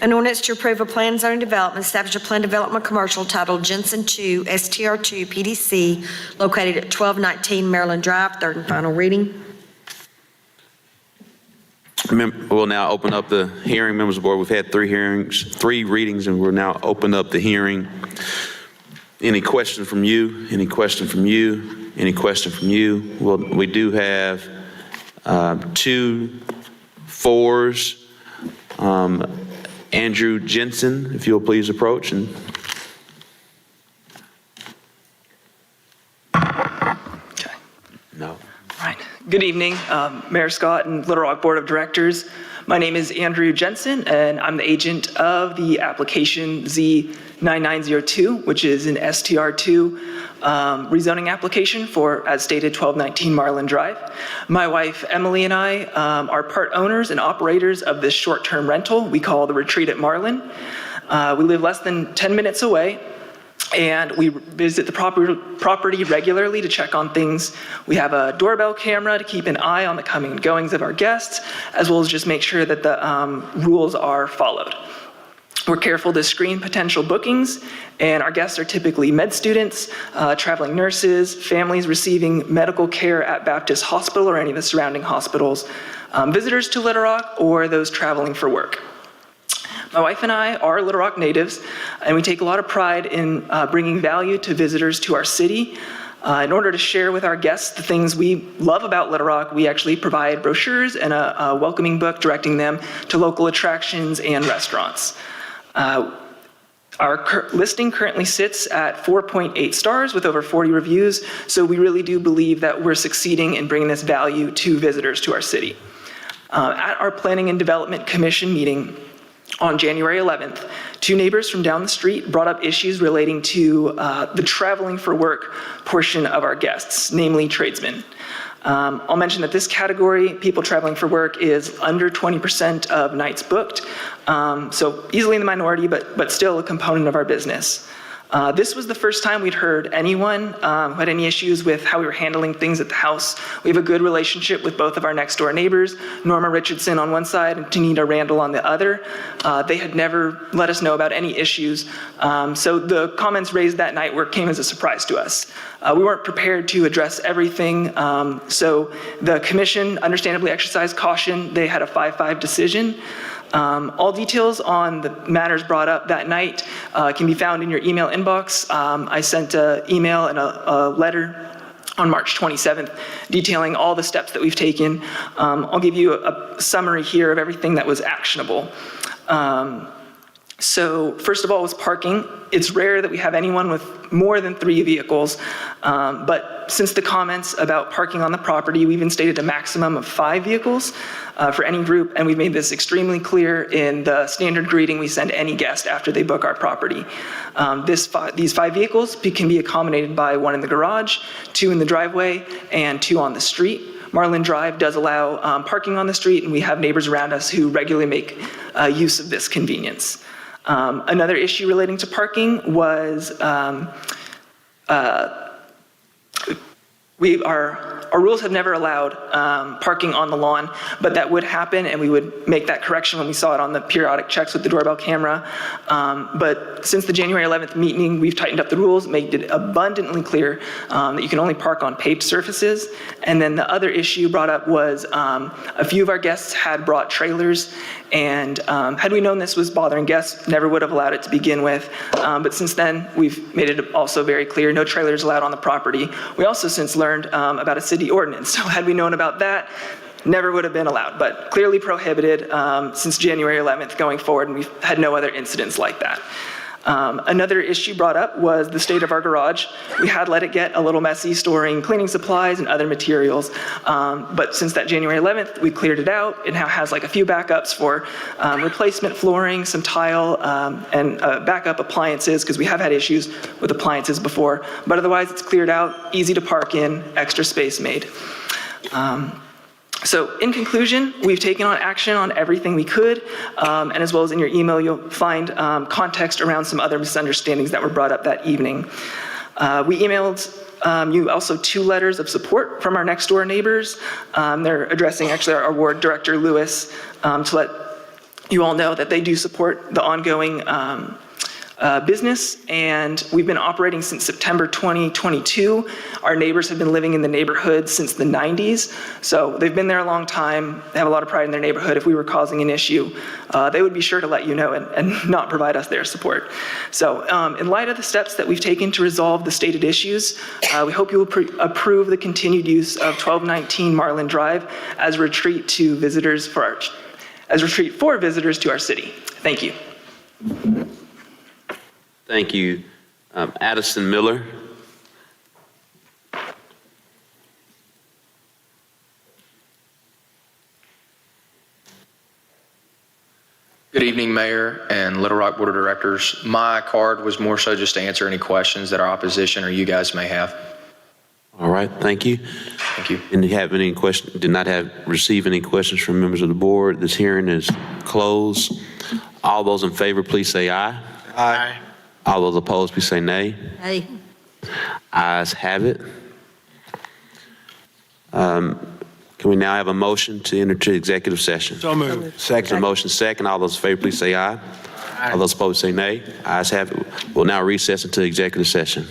An ordinance to approve a plan zoning development, establish a plan development commercial titled Jensen 2 STR2 PDC located at 1219 Maryland Drive, third and final reading. We'll now open up the hearing. Members of the board, we've had three readings, and we'll now open up the hearing. Any question from you? Any question from you? Any question from you? Well, we do have 2 4s. Andrew Jensen, if you'll please approach. And Okay. No. All right. Good evening, Mayor Scott and Little Rock Board of Directors. My name is Andrew Jensen, and I'm the agent of the application Z9902, which is an STR2 rezoning application for, as stated, 1219 Marlin Drive. My wife, Emily, and I are part owners and operators of this short-term rental we call the Retreat at Marlin. We live less than 10 minutes away, and we visit the property regularly to check on things. We have a doorbell camera to keep an eye on the coming and goings of our guests, as well as just make sure that the rules are followed. We're careful to screen potential bookings, and our guests are typically med students, traveling nurses, families receiving medical care at Baptist Hospital or any of the surrounding hospitals, visitors to Little Rock, or those traveling for work. My wife and I are Little Rock natives, and we take a lot of pride in bringing value to visitors to our city. In order to share with our guests the things we love about Little Rock, we actually provide brochures and a welcoming book directing them to local attractions and restaurants. Our listing currently sits at 4.8 stars with over 40 reviews, so we really do believe that we're succeeding in bringing this value to visitors to our city. At our Planning and Development Commission meeting on January 11th, 2 neighbors from down the street brought up issues relating to the traveling for work portion of our guests, namely tradesmen. I'll mention that this category, people traveling for work, is under 20% of nights booked, so easily in the minority, but still a component of our business. This was the first time we'd heard anyone who had any issues with how we were handling things at the house. We have a good relationship with both of our next door neighbors, Norma Richardson on one side and Tanita Randall on the other. They had never let us know about any issues, so the comments raised that night came as a surprise to us. We weren't prepared to address everything, so the commission understandably exercised caution. They had a 5-5 decision. All details on the matters brought up that night can be found in your email inbox. I sent an email and a letter on March 27th, detailing all the steps that we've taken. I'll give you a summary here of everything that was actionable. So first of all was parking. It's rare that we have anyone with more than 3 vehicles, but since the comments about parking on the property, we've instated a maximum of 5 vehicles for any group, and we've made this extremely clear in the standard greeting we send any guest after they book our property. These 5 vehicles can be accommodated by 1 in the garage, 2 in the driveway, and 2 on the street. Marlin Drive does allow parking on the street, and we have neighbors around us who regularly make use of this convenience. Another issue relating to parking was our rules have never allowed parking on the lawn, but that would happen, and we would make that correction when we saw it on the periodic checks with the doorbell camera. But since the January 11th meeting, we've tightened up the rules, made it abundantly clear that you can only park on paved surfaces. And then the other issue brought up was a few of our guests had brought trailers, and had we known this was bothering guests, never would have allowed it to begin with. But since then, we've made it also very clear, no trailers allowed on the property. We also since learned about a city ordinance. So had we known about that, never would have been allowed, but clearly prohibited since January 11th going forward, and we've had no other incidents like that. Another issue brought up was the state of our garage. We had let it get a little messy storing cleaning supplies and other materials, but since that January 11th, we cleared it out. It now has like a few backups for replacement flooring, some tile, and backup appliances, because we have had issues with appliances before, but otherwise it's cleared out, easy to park in, extra space made. So in conclusion, we've taken on action on everything we could, and as well as in your email, you'll find context around some other misunderstandings that were brought up that evening. We emailed you also 2 letters of support from our next door neighbors. They're addressing actually our ward director, Lewis, to let you all know that they do support the ongoing business, and we've been operating since September 2022. Our neighbors have been living in the neighborhood since the 90s, so they've been there a long time. They have a lot of pride in their neighborhood. If we were causing an issue, they would be sure to let you know and not provide us their support. So in light of the steps that we've taken to resolve the stated issues, we hope you will approve the continued use of 1219 Marlin Drive as a retreat for visitors to our city. Thank you. Thank you. Addison Miller. Good evening, Mayor and Little Rock Board of Directors. My card was more so just to answer any questions that our opposition or you guys may have. All right, thank you. Thank you. And did not receive any questions from members of the board. This hearing is closed. All those in favor, please say aye. Aye. All those opposed, please say nay. Aye. Ayes have it. Can we now have a motion to enter to executive session? So moved. Second. Motion second. All those in favor, please say aye. All those opposed, say nay. Ayes have it. We'll now recess into executive session.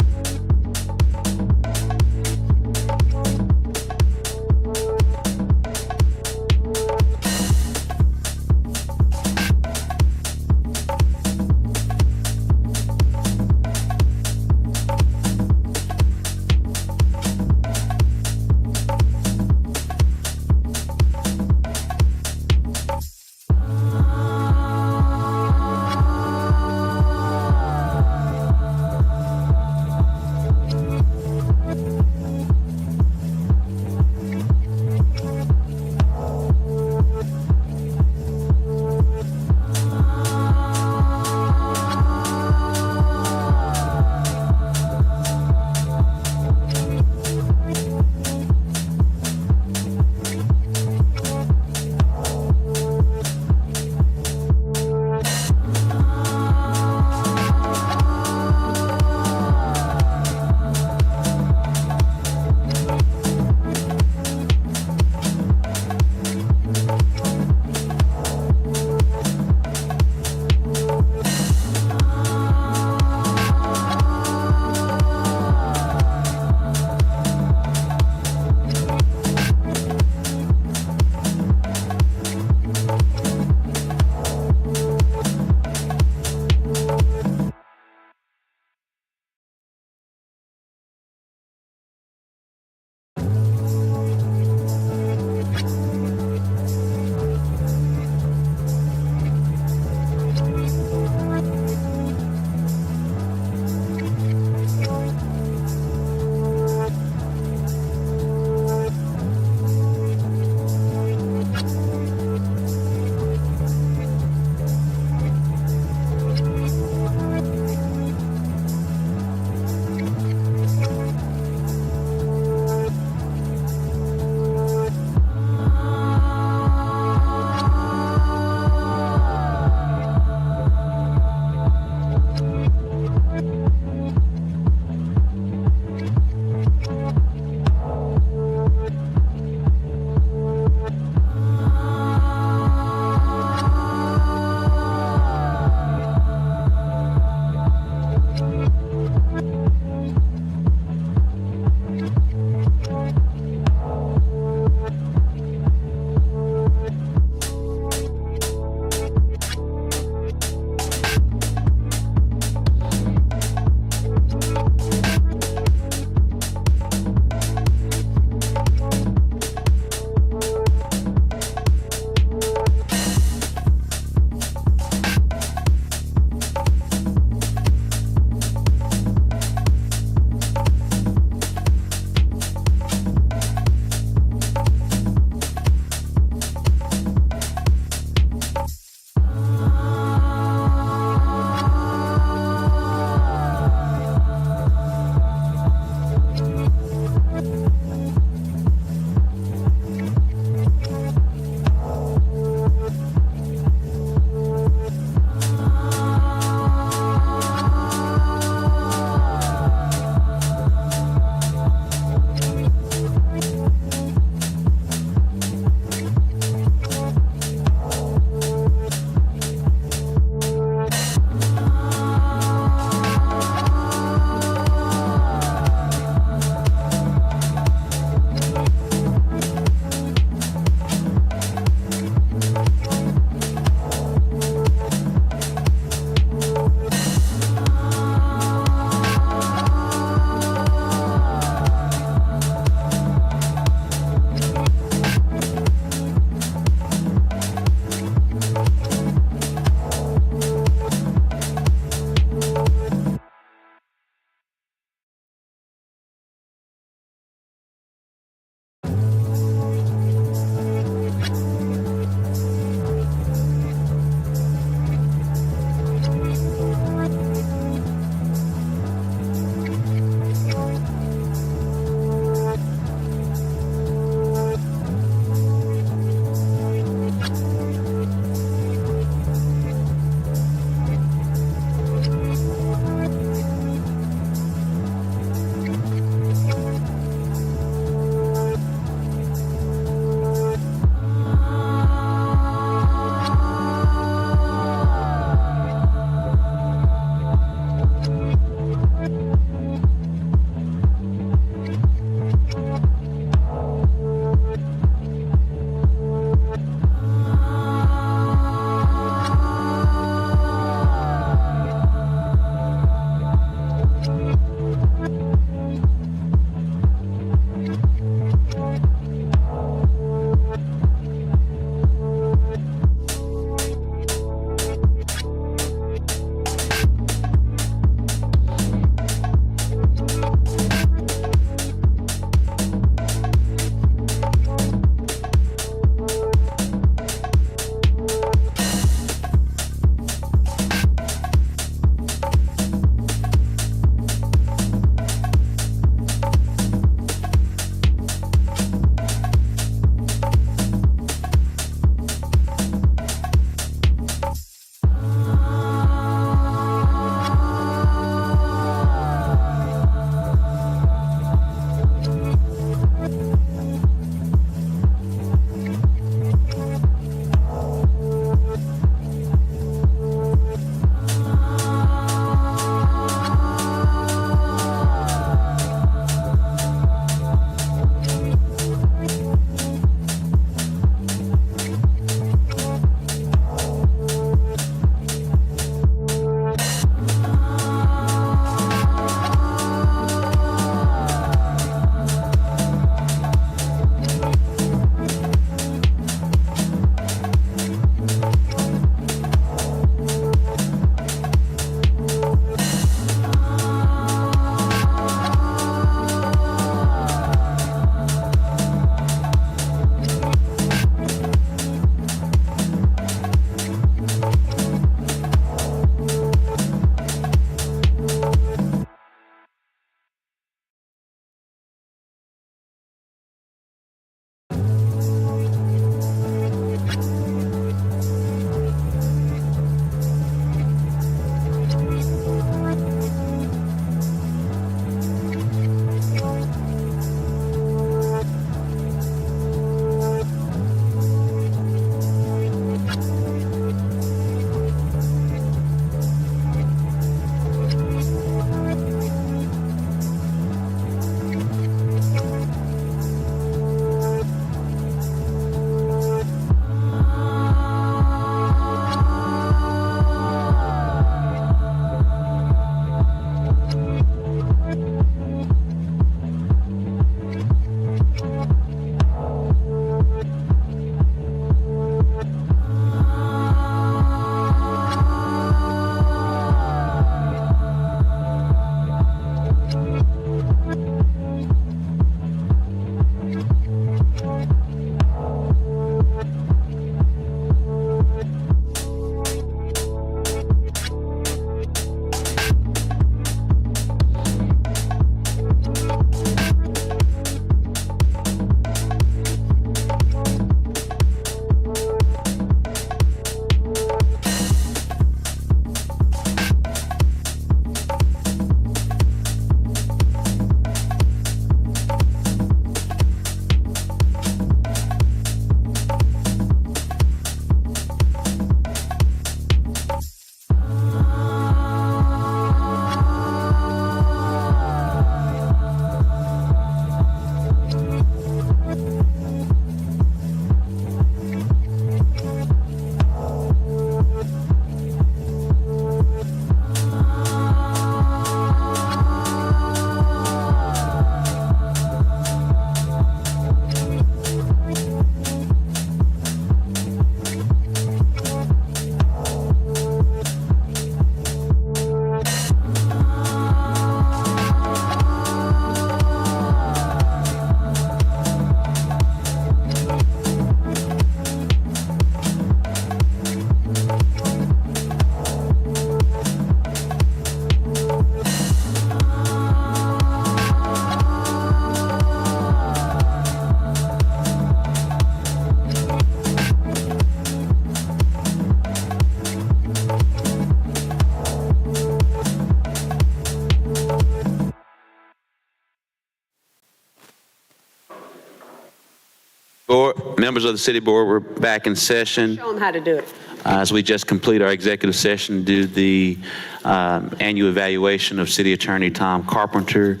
Board, members of the city board, we're back in session. Show them how to do it. As we just complete our executive session, do the annual evaluation of City Attorney Tom Carpenter.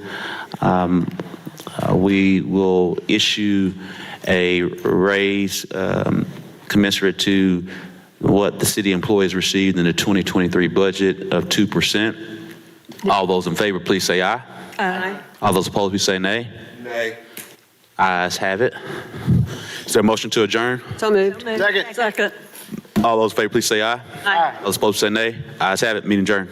We will issue a raise commensurate to what the city employees received in the 2023 budget of 2%. All those in favor, please say aye. Aye. All those opposed, please say nay. Nay. Ayes have it. Is there a motion to adjourn? So moved. Second. Second. All those in favor, please say aye. Aye. Those opposed, say nay. Ayes have it. Meeting adjourned.